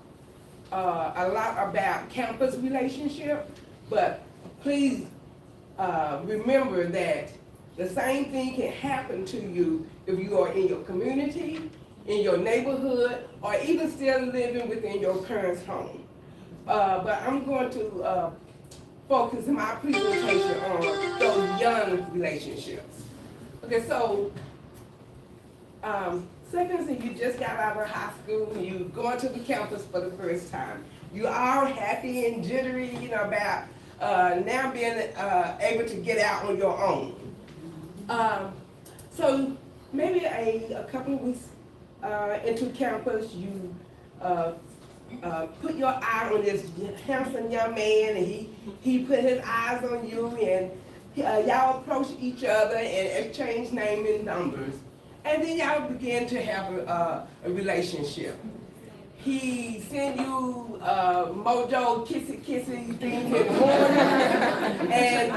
a lot about campus relationship, but please remember that the same thing can happen to you if you are in your community, in your neighborhood, or even still living within your parents' home. But I'm going to focus my presentation on those young relationships. Okay, so second, you just got out of high school and you going to the campus for the first time. You all happy and jittery, about now being able to get out on your own. So maybe a couple of weeks into campus, you put your eye on this handsome young man, and he put his eyes on you, and y'all approach each other and exchange names and numbers. And then y'all begin to have a relationship. He sent you mojo kissy things in the morning, and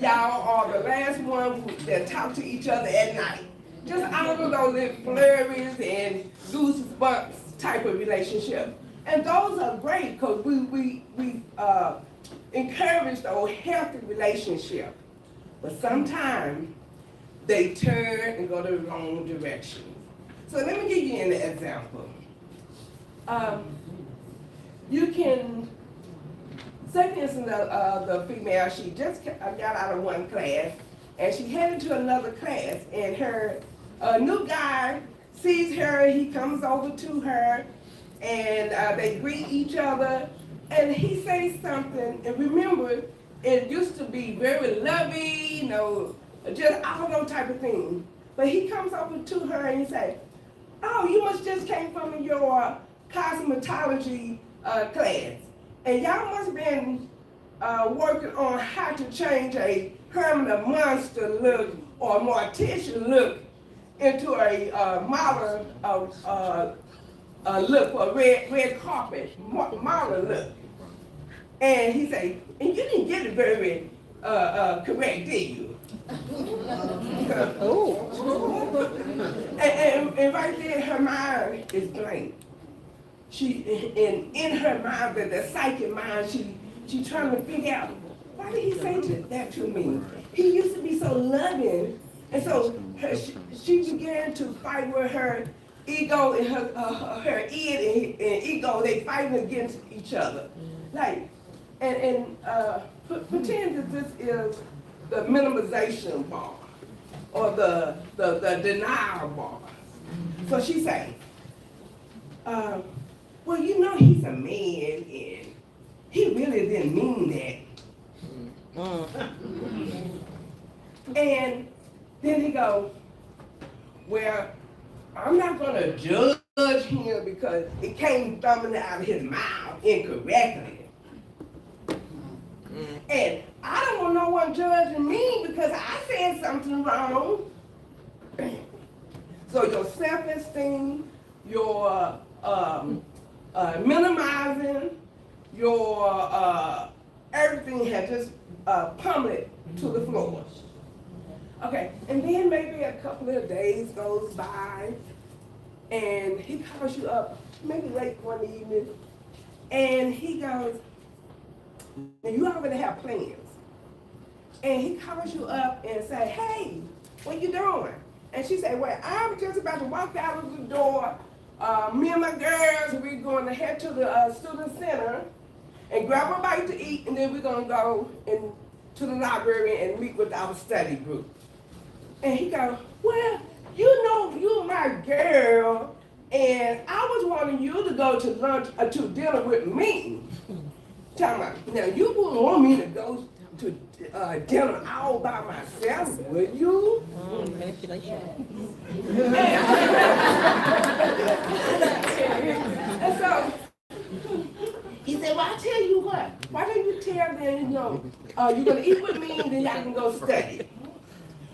y'all are the last one that talk to each other at night. Just all of those little flurries and goosebumps type of relationship. And those are great because we encourage those healthy relationships. But sometimes they turn and go the wrong direction. So let me give you an example. You can, say for instance, the female, she just got out of one class and she headed to another class, and her new guy sees her, he comes over to her, and they greet each other, And he says something, and remember, it used to be very lovey, just all those type of things. But he comes over to her and he say, "Oh, you must just came from your cosmetology class. And y'all must have been working on how to change a Herman Monster look or Mortician look into a model look for a red carpet model look." And he say, "And you didn't get it very correct, did you?" And right there, her mind is blank. In her mind, the psychic mind, she trying to figure out, why did he say that to me? He used to be so loving, and so she began to fight with her ego and her id and ego. They fighting against each other, like, and pretend that this is the minimization bar or the denial bar. So she say, "Well, you know he's a man, and he really didn't mean that." And then he go, "Well, I'm not gonna judge him because it came thumbing out of his mouth incorrectly. And I don't want no one judging me because I said something wrong." So your self-esteem, your minimizing, your everything had just pummeled to the floor. Okay, and then maybe a couple of days goes by, and he calls you up, maybe late one evening, and he goes, and you already have plans. And he calls you up and say, "Hey, what you doing?" And she say, "Well, I'm just about to walk out of the door. Me and my girls, we're going to head to the student center and grab a bite to eat, and then we're going to go to the library and meet with our study group." And he goes, "Well, you know you're my girl, and I was wanting you to go to lunch or to dinner with me." Talking about, now you wouldn't want me to go to dinner all by myself, would you? And so he said, "Well, I'll tell you what, why don't you tell them, you're gonna eat with me and then y'all can go study."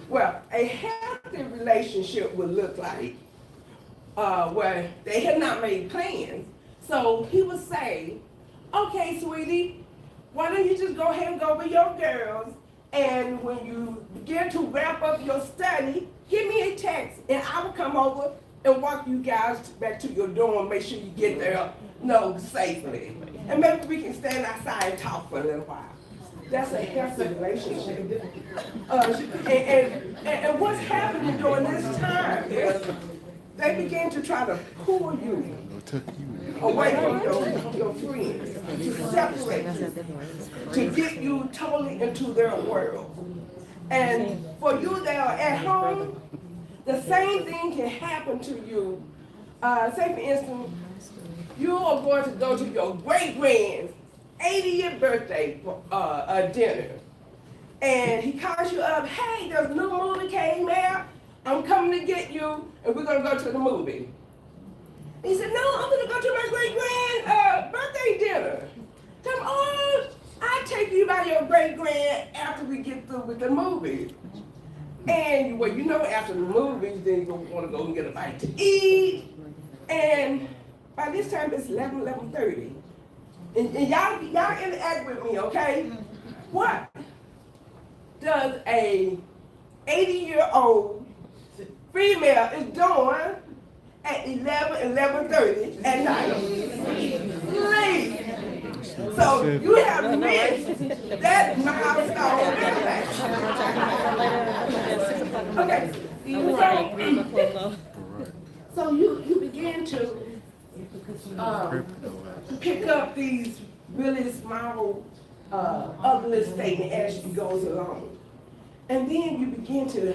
Well, a healthy relationship would look like where they had not made plans. So he would say, "Okay, sweetie, why don't you just go ahead and go with your girls, and when you begin to wrap up your study, give me a text, and I will come over and walk you guys back to your dorm, make sure you get there, safely. And maybe we can stand outside and talk for a little while." That's a healthy relationship. And what's happening during this time is they begin to try to pull you away from your friends, to separate you, to get you totally into their world. And for you that are at home, the same thing can happen to you. Say for instance, you are going to go to your great-grand's 80th birthday dinner. And he calls you up, "Hey, there's a new movie came out. I'm coming to get you, and we're gonna go to the movie." He said, "No, I'm gonna go to my great-grand birthday dinner." Tell him, "Oh, I'll take you by your great-grand after we get through with the movie." And well, after the movie, then you're gonna wanna go and get a bite to eat. And by this time it's 11:30. And y'all interact with me, okay? What does a 80-year-old female is doing at 11:30 at night? Sleep. So you have missed that milestone. Okay. So you begin to pick up these really small ugly statements as she goes along. And then you begin to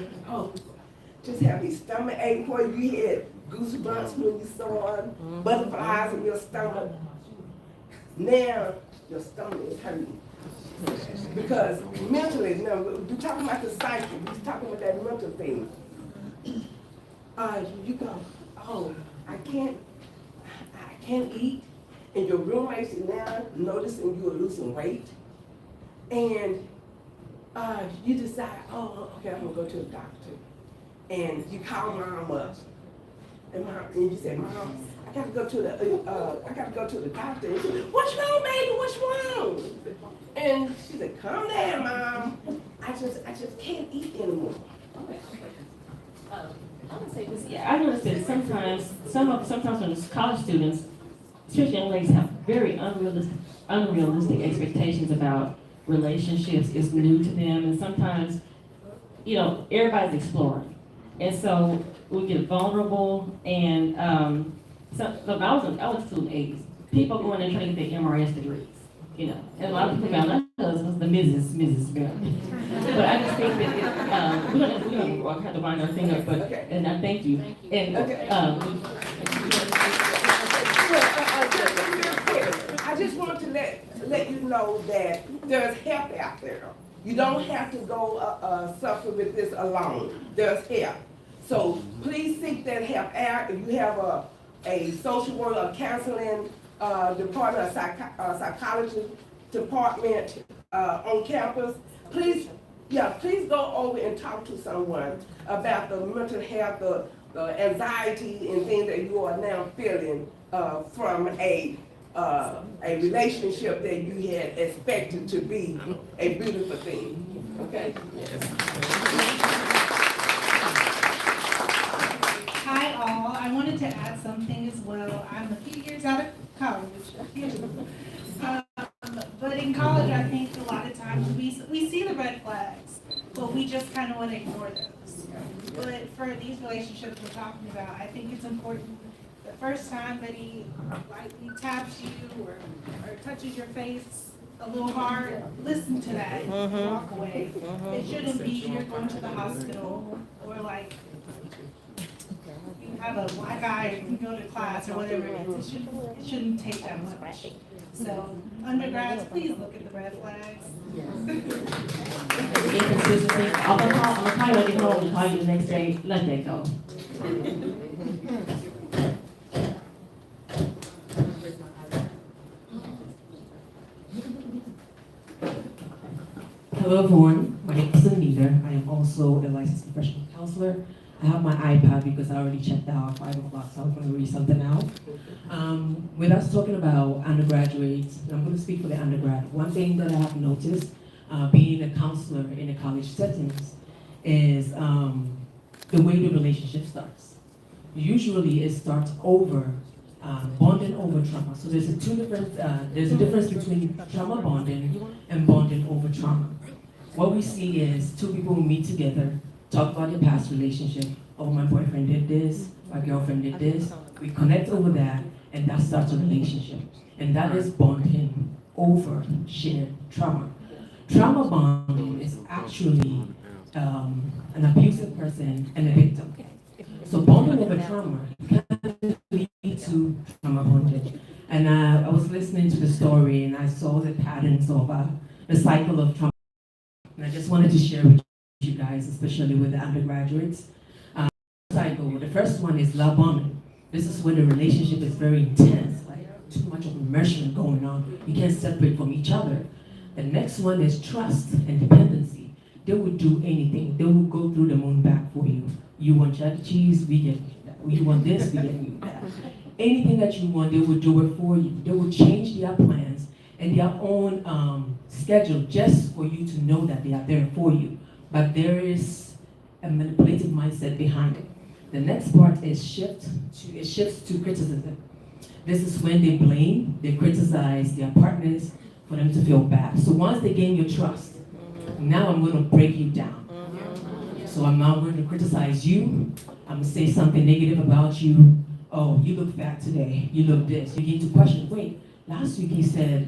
just have these stomach ache where you had goosebumps when you saw butterflies in your stomach. Now your stomach is hurting. Because mentally, you know, you're talking about the psyche, you're talking about that mental thing. You go, oh, I can't eat, and your roommates is now noticing you're losing weight, and you decide, oh, okay, I'm gonna go to the doctor, and you call mom up, and you say, Mom, I gotta go to the doctor. And she said, what's wrong, baby? What's wrong? And she said, calm down, Mom. I just can't eat anymore. I would say this, yeah, I noticed that sometimes when it's college students, especially young ladies, have very unrealistic expectations about relationships. It's new to them, and sometimes, you know, everybody's exploring. And so we get vulnerable, and look, I was in the 80s. People going and trying to get their MRS degrees, you know, and a lot of people found out husbands, the Mrs. Myrna. But I just think that we're gonna have to wind our thing up, but, and I thank you. And, I just want to let you know that there's help out there. You don't have to go suffer with this alone. There's help. So please seek that help out. If you have a social work, a counseling department, a psychology department on campus, please go over and talk to someone about the mental health, the anxiety and things that you are now feeling from a relationship that you had expected to be a beautiful thing. Okay? Hi all, I wanted to add something as well. I'm a few years out of college. But in college, I think a lot of times we see the red flags, but we just kind of want to ignore those. But for these relationships we're talking about, I think it's important the first time that he lightly taps you or touches your face a little hard, listen to that and walk away. It shouldn't be you're going to the hospital or like you have a black eye and you go to class or whatever it is. It shouldn't take that much. So undergrads, please look at the red flags. Inconsistency. I'm gonna call you when you home and call you the next day. Let that go. Hello everyone, my name is Anita. I am also a licensed professional counselor. I have my iPad because I already checked out 5 o'clock, so I'm going to read something out. With us talking about undergraduates, and I'm going to speak for the undergrad, one thing that I have noticed being a counselor in a college settings is the way the relationship starts. Usually it starts over bonding over trauma. So there's a difference between trauma bonding and bonding over trauma. What we see is two people who meet together, talk about their past relationship. Oh, my boyfriend did this, my girlfriend did this. We connect over that, and that starts a relationship. And that is bonding over shared trauma. Trauma bonding is actually an abusive person and a victim. So bonding over trauma can lead to trauma bonding. And I was listening to the story, and I saw the patterns of the cycle of trauma. And I just wanted to share with you guys, especially with the undergraduates. The first one is love bombing. This is when the relationship is very intense, like too much of immersion going on. You can't separate from each other. The next one is trust and dependency. They would do anything. They will go through the moon back for you. You want Chuck E. Cheese, we get that. You want this, we get you that. Anything that you want, they will do it for you. They will change their plans and their own schedule just for you to know that they are there for you. But there is a manipulative mindset behind it. The next part is shifts to criticism. This is when they blame, they criticize their partners for them to feel bad. So once they gain your trust, now I'm going to break you down. So I'm now going to criticize you. I'm going to say something negative about you. Oh, you look fat today. You look this. You begin to question, wait, last week he said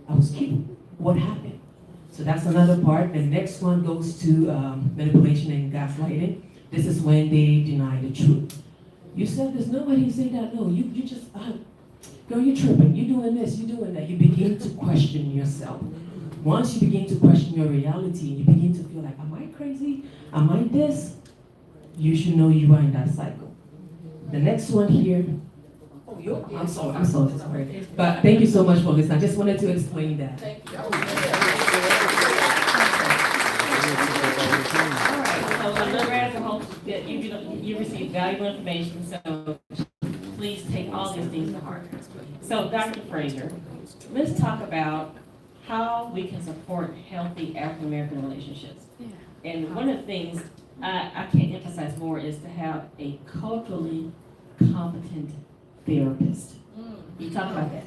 I was cute. What happened? So that's another part. The next one goes to manipulation and gaslighting. This is when they deny the truth. You said there's nobody who said that. No, you just, girl, you're tripping, you're doing this, you're doing that. You begin to question yourself. Once you begin to question your reality, you begin to feel like, am I crazy? Am I this? You should know you are in that cycle. The next one here, I'm sorry. But thank you so much for listening. I just wanted to explain that. All right, so undergrads and hopes that you receive valuable information, so please take all these things to heart. So Dr. Fraser, let's talk about how we can support healthy African-American relationships. And one of the things I can't emphasize more is to have a culturally competent therapist. You talk about that.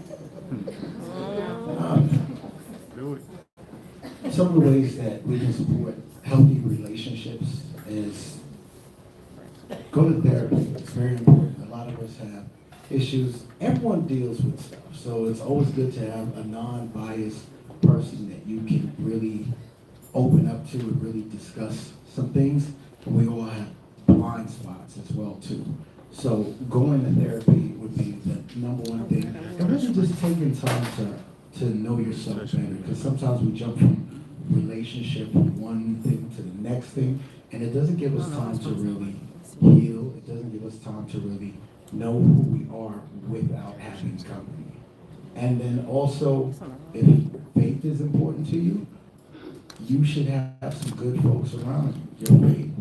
Some of the ways that we can support healthy relationships is go to therapy. It's very important. A lot of us have issues. Everyone deals with stuff. So it's always good to have a non-biased person that you can really open up to and really discuss some things. And we all have blind spots as well too. So going to therapy would be the number one thing. And really just taking time to know yourself better. Because sometimes we jump from relationship from one thing to the next thing, and it doesn't give us time to really heal. It doesn't give us time to really know who we are without having company. And then also, if faith is important to you, you should have some good folks around you. Your faith,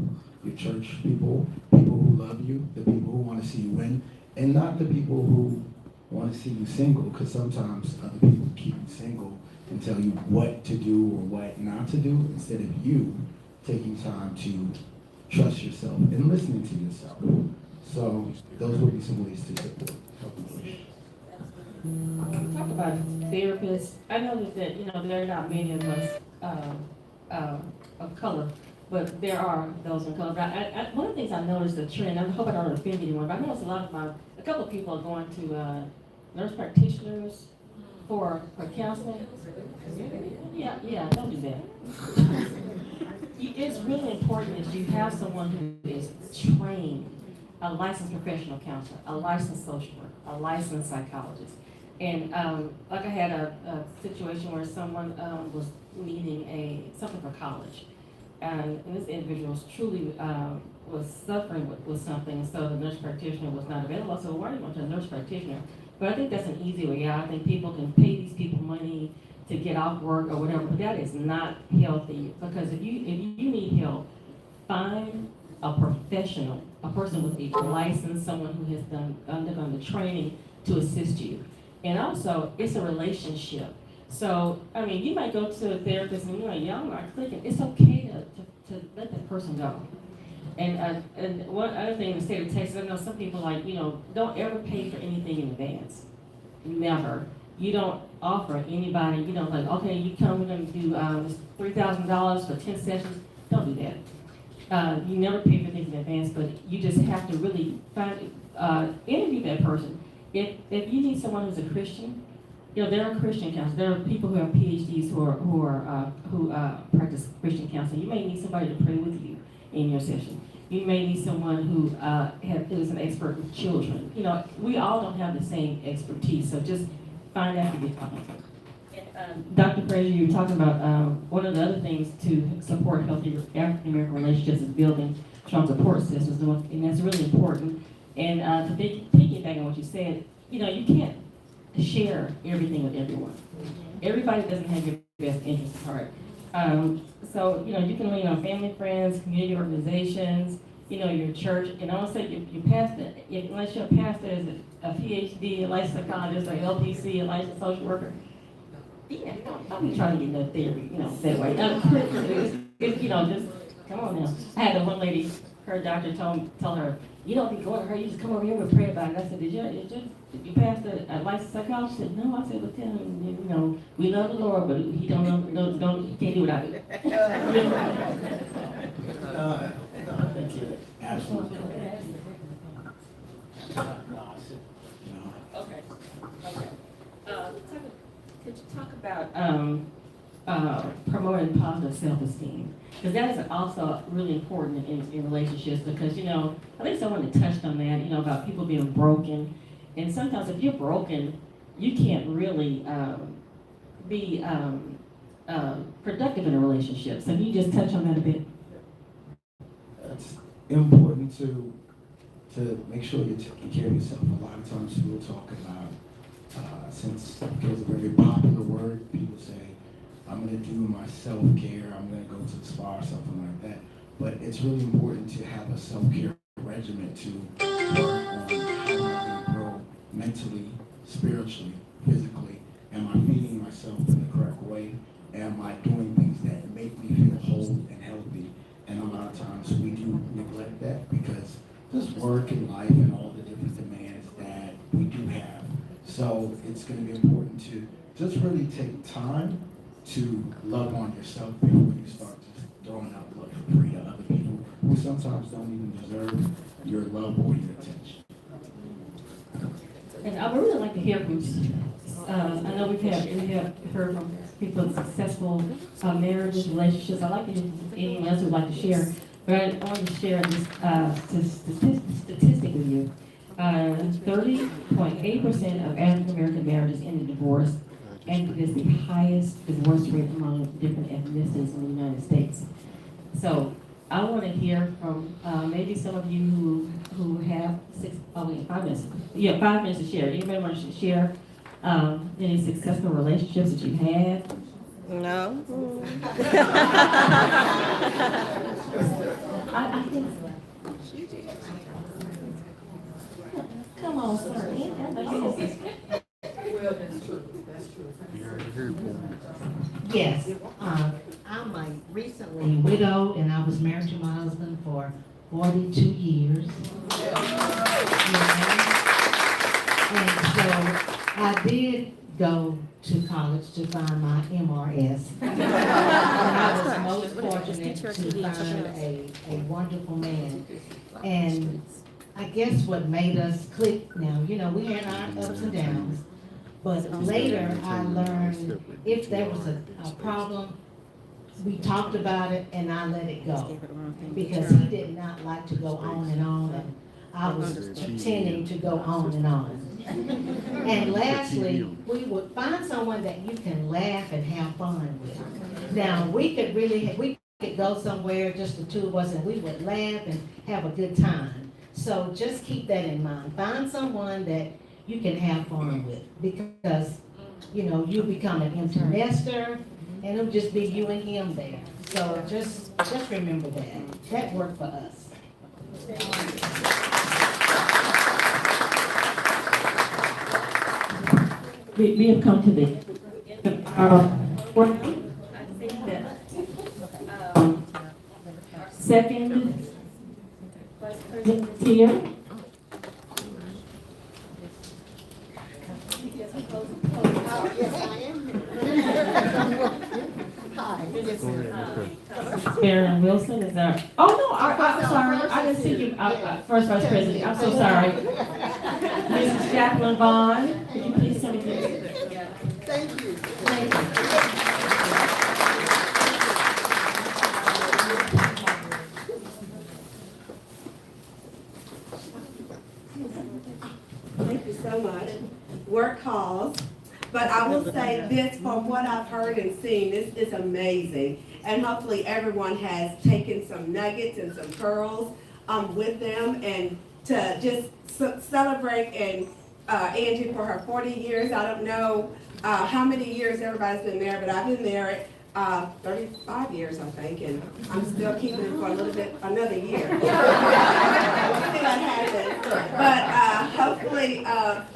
your church people who love you, the people who want to see you win, and not the people who want to see you single, because sometimes other people keep you single and tell you what to do or what not to do, instead of you taking time to trust yourself and listening to yourself. So those would be some ways to support healthy relationships. Talk about therapists. I noticed that, there are not many of us of color, but there are those in color. But one of the things I noticed, the trend, I hope I don't offend anyone, but I noticed a couple of people are going to nurse practitioners for counseling. Yeah, don't do that. It's really important that you have someone who is trained, a licensed professional counselor, a licensed social worker, a licensed psychologist. And like I had a situation where someone was needing something for college. And this individual truly was suffering with something, so the nurse practitioner was not available. So why do you want a nurse practitioner? But I think that's an easy way out. I think people can pay these people money to get off work or whatever, but that is not healthy. Because if you need help, find a professional, a person with a license, someone who has undergone the training to assist you. And also, it's a relationship. So, you might go to a therapist and y'all aren't clicking. It's okay to let that person go. And one other thing in the state of Texas, I know some people don't ever pay for anything in advance. Never. You don't offer anybody, okay, you come, we're gonna do $3,000 for 10 sessions. Don't do that. You never pay for things in advance, but you just have to really interview that person. If you need someone who's a Christian, there are Christian counselors. There are people who have PhDs who practice Christian counseling. You may need somebody to pray with you in your session. You may need someone who is an expert with children. We all don't have the same expertise, so just find out who you're talking to. Dr. Fraser, you were talking about one of the other things to support healthy African-American relationships is building strong support systems, and that's really important. And to piggyback on what you said, you can't share everything with everyone. Everybody doesn't have your best interest at heart. So, you can lean on family, friends, community organizations, your church, and I don't say your pastor, unless your pastor is a PhD, a licensed psychologist, or LPC, a licensed social worker. Yeah, don't be trying to get no theory, that way. Just come on now. I had one lady, her doctor told her, you don't be going to her, you just come over here and pray about it. I said, did you pastor a licensed psychologist? She said, no. I said, well, tell him, we love the Lord, but he he can't do without it. I think you're absolutely correct. Okay. Could you talk about promoting positive self-esteem? Because that is also really important in relationships because, I think someone had touched on that, about people being broken. And sometimes if you're broken, you can't really be productive in a relationship. So can you just touch on that a bit? It's important to make sure you're taking care of yourself. A lot of times people talk about, since self-care is a very popular word, people say, I'm gonna do my self-care, I'm gonna go to the spa or something like that. But it's really important to have a self-care regimen to work on how I'm gonna grow mentally, spiritually, physically. Am I feeding myself in the correct way? Am I doing things that make me feel whole and healthy? And a lot of times we do neglect that because just work and life and all the different demands that we do have. So it's going to be important to just really take time to love on yourself before you start just throwing out love for free to other people who sometimes don't even deserve your love or your attention. And I would really like to hear from, I know we have heard from people with successful marriages, relationships. I'd like to hear from anyone else who would like to share. But I want to share this statistic with you. 30.8% of African American marriages end in divorce, and it is the highest divorce rate among different ethnicities in the United States. So I want to hear from maybe some of you who have 5 minutes. Yeah, 5 minutes to share. Anybody want to share any successful relationships that you've had? No. I think so. Come on, sir. Well, that's true. That's true. Yes, I'm like recently widowed, and I was married to my husband for 42 years. And so I did go to college to find my MRS. And I was most fortunate to find a wonderful man. And I guess what made us click now, you know, we had our ups and downs, but later I learned if there was a problem, we talked about it and I let it go. Because he did not like to go on, and I was pretending to go on and on. And lastly, we would find someone that you can laugh and have fun with. Now, we could go somewhere, just the two of us, and we would laugh and have a good time. So just keep that in mind. Find someone that you can have fun with, because, you know, you become an empty nester, and it'll just be you and him there. So just remember that. That worked for us. We have come to the work. I think that second tier. Baron Wilson is our, oh no, I'm sorry, I didn't see you, First Vice President, I'm so sorry. Mrs. Jacqueline Vaughn, could you please tell me this? Thank you. Thank you. Thank you so much. Work calls. But I will say this, from what I've heard and seen, this is amazing. And hopefully everyone has taken some nuggets and some pearls with them, and to just celebrate and Angie for her 40 years. I don't know how many years everybody's been married, but I've been married 35 years, I think, and I'm still keeping it for a little bit, another year. We'll see what happens. But hopefully,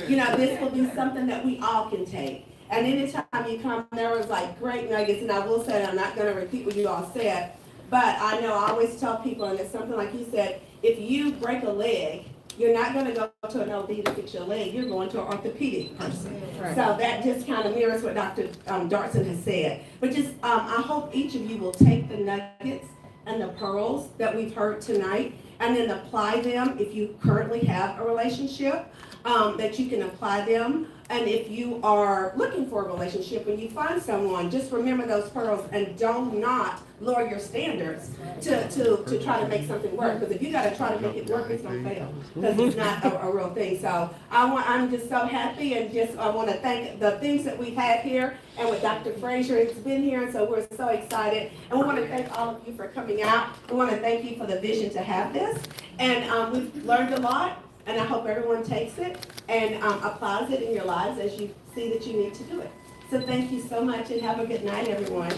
you know, this will be something that we all can take. And anytime you come, there was like great nuggets, and I will say, I'm not going to repeat what you all said, but I know I always tell people, and it's something like you said, if you break a leg, you're not going to go to an OB to fix your leg. You're going to an orthopedic person. Right. So that just kind of mirrors what Dr. Dartson has said. But just, I hope each of you will take the nuggets and the pearls that we've heard tonight, and then apply them if you currently have a relationship, that you can apply them And if you are looking for a relationship and you find someone, just remember those pearls and do not lower your standards to try to make something work. Because if you gotta try to make it work, it's gonna fail. Because it's not a real thing. So I'm just so happy, and just I want to thank the things that we've had here, and with Dr. Fraser, it's been here, and so we're so excited. And we want to thank all of you for coming out. We want to thank you for the vision to have this. And we've learned a lot, and I hope everyone takes it and applies it in your lives as you see that you need to do it. So thank you so much, and have a good night, everyone.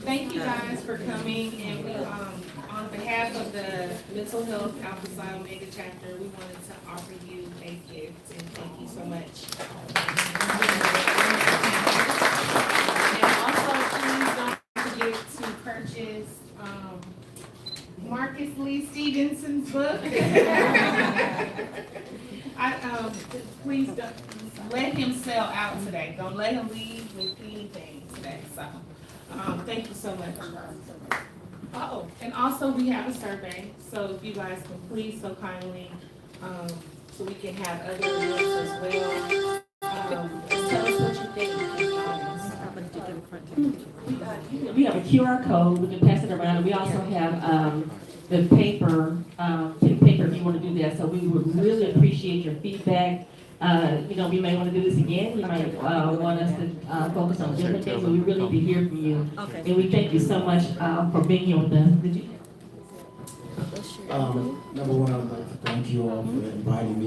Thank you guys for coming, and we, on behalf of the Mental Health Alpha Psi Omega chapter, we wanted to offer you a gift, and thank you so much. And also, please don't forget to purchase Marcus Lee Stevenson's book. Please don't let him sell out today. Don't let him leave with anything today. So. Thank you so much. Oh, and also we have a survey, so if you guys can please so kindly, so we can have other events as well. Tell us what you think. We have a QR code, we can pass it around, and we also have the paper if you want to do that, so we would really appreciate your feedback. We may want to do this again. You might want us to focus on different things, but we really need to hear from you. Okay. And we thank you so much for being here with us. Did you? Number one, I would like to thank you all for inviting me.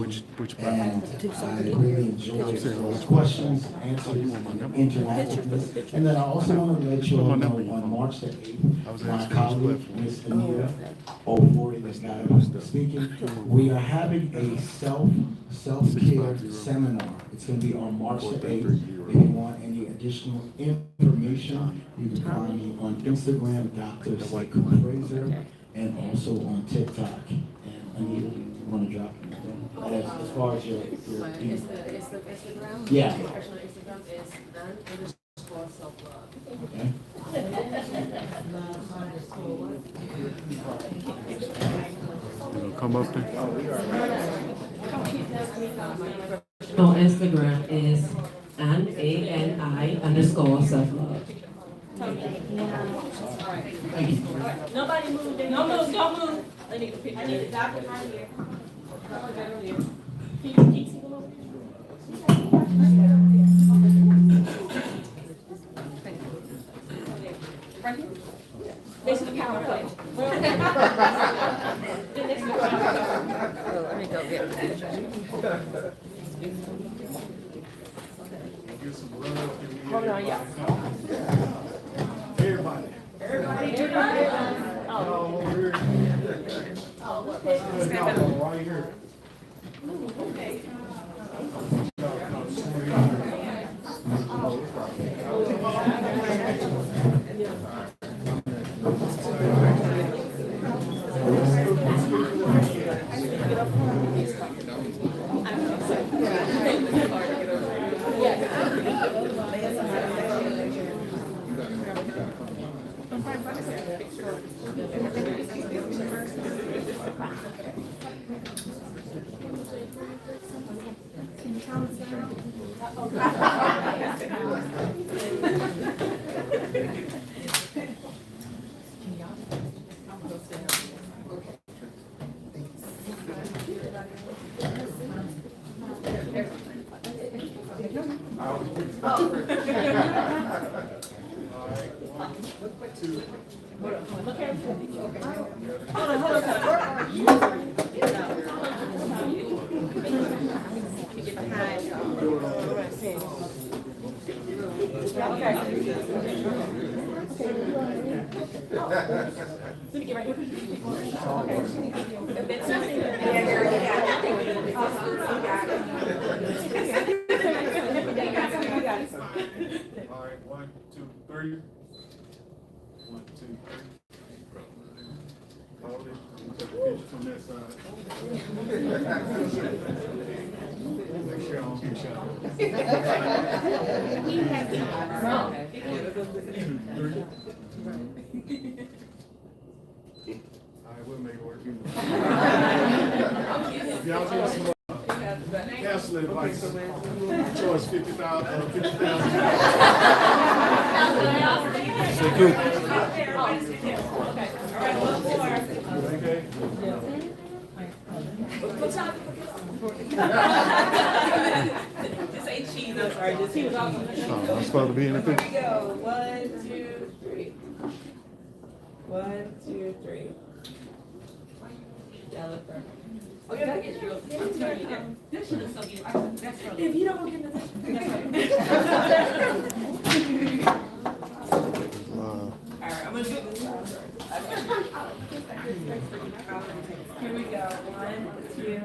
And I really enjoyed those questions, answers, interactiveness. And then I also want to let you all know on March the 8th, my colleague, Ms. Anita O'Forty, that's not up speaking, we are having a self-care seminar. It's going to be on March the 8th. If you want any additional information, you can find me on Instagram, Dr. Sekou Fraser, and also on TikTok. And Anita, you want to drop anything? As far as your It's the Instagram. Yeah. Professional Instagram is none_self-love. Okay. Come up there. On Instagram is ANI_self-love. Thank you. Nobody move. No move. Don't move. I need a doctor right here. Can you keep sitting over right here? Next to the power plate. Let me go get it. Hold on, yeah. Everybody. Oh, Right here. okay. All right, 1, 2, 3. 1, 2, 3. Hold it. Take a picture from that side. Make sure I don't get shot. He has no. All right, we'll make it work. If y'all give some counseling advice, choice 50,000, 50,000. Sekou. Okay. Just say cheese, I'm sorry, just he was off. I'm supposed to be in the picture. Here we go, 1, 2, 3. 1, 2, 3. That look perfect. Oh, yeah, I get you. This should look so good. That's really. If you don't get this. All right, I'm gonna do this. Here we go, 1, 2.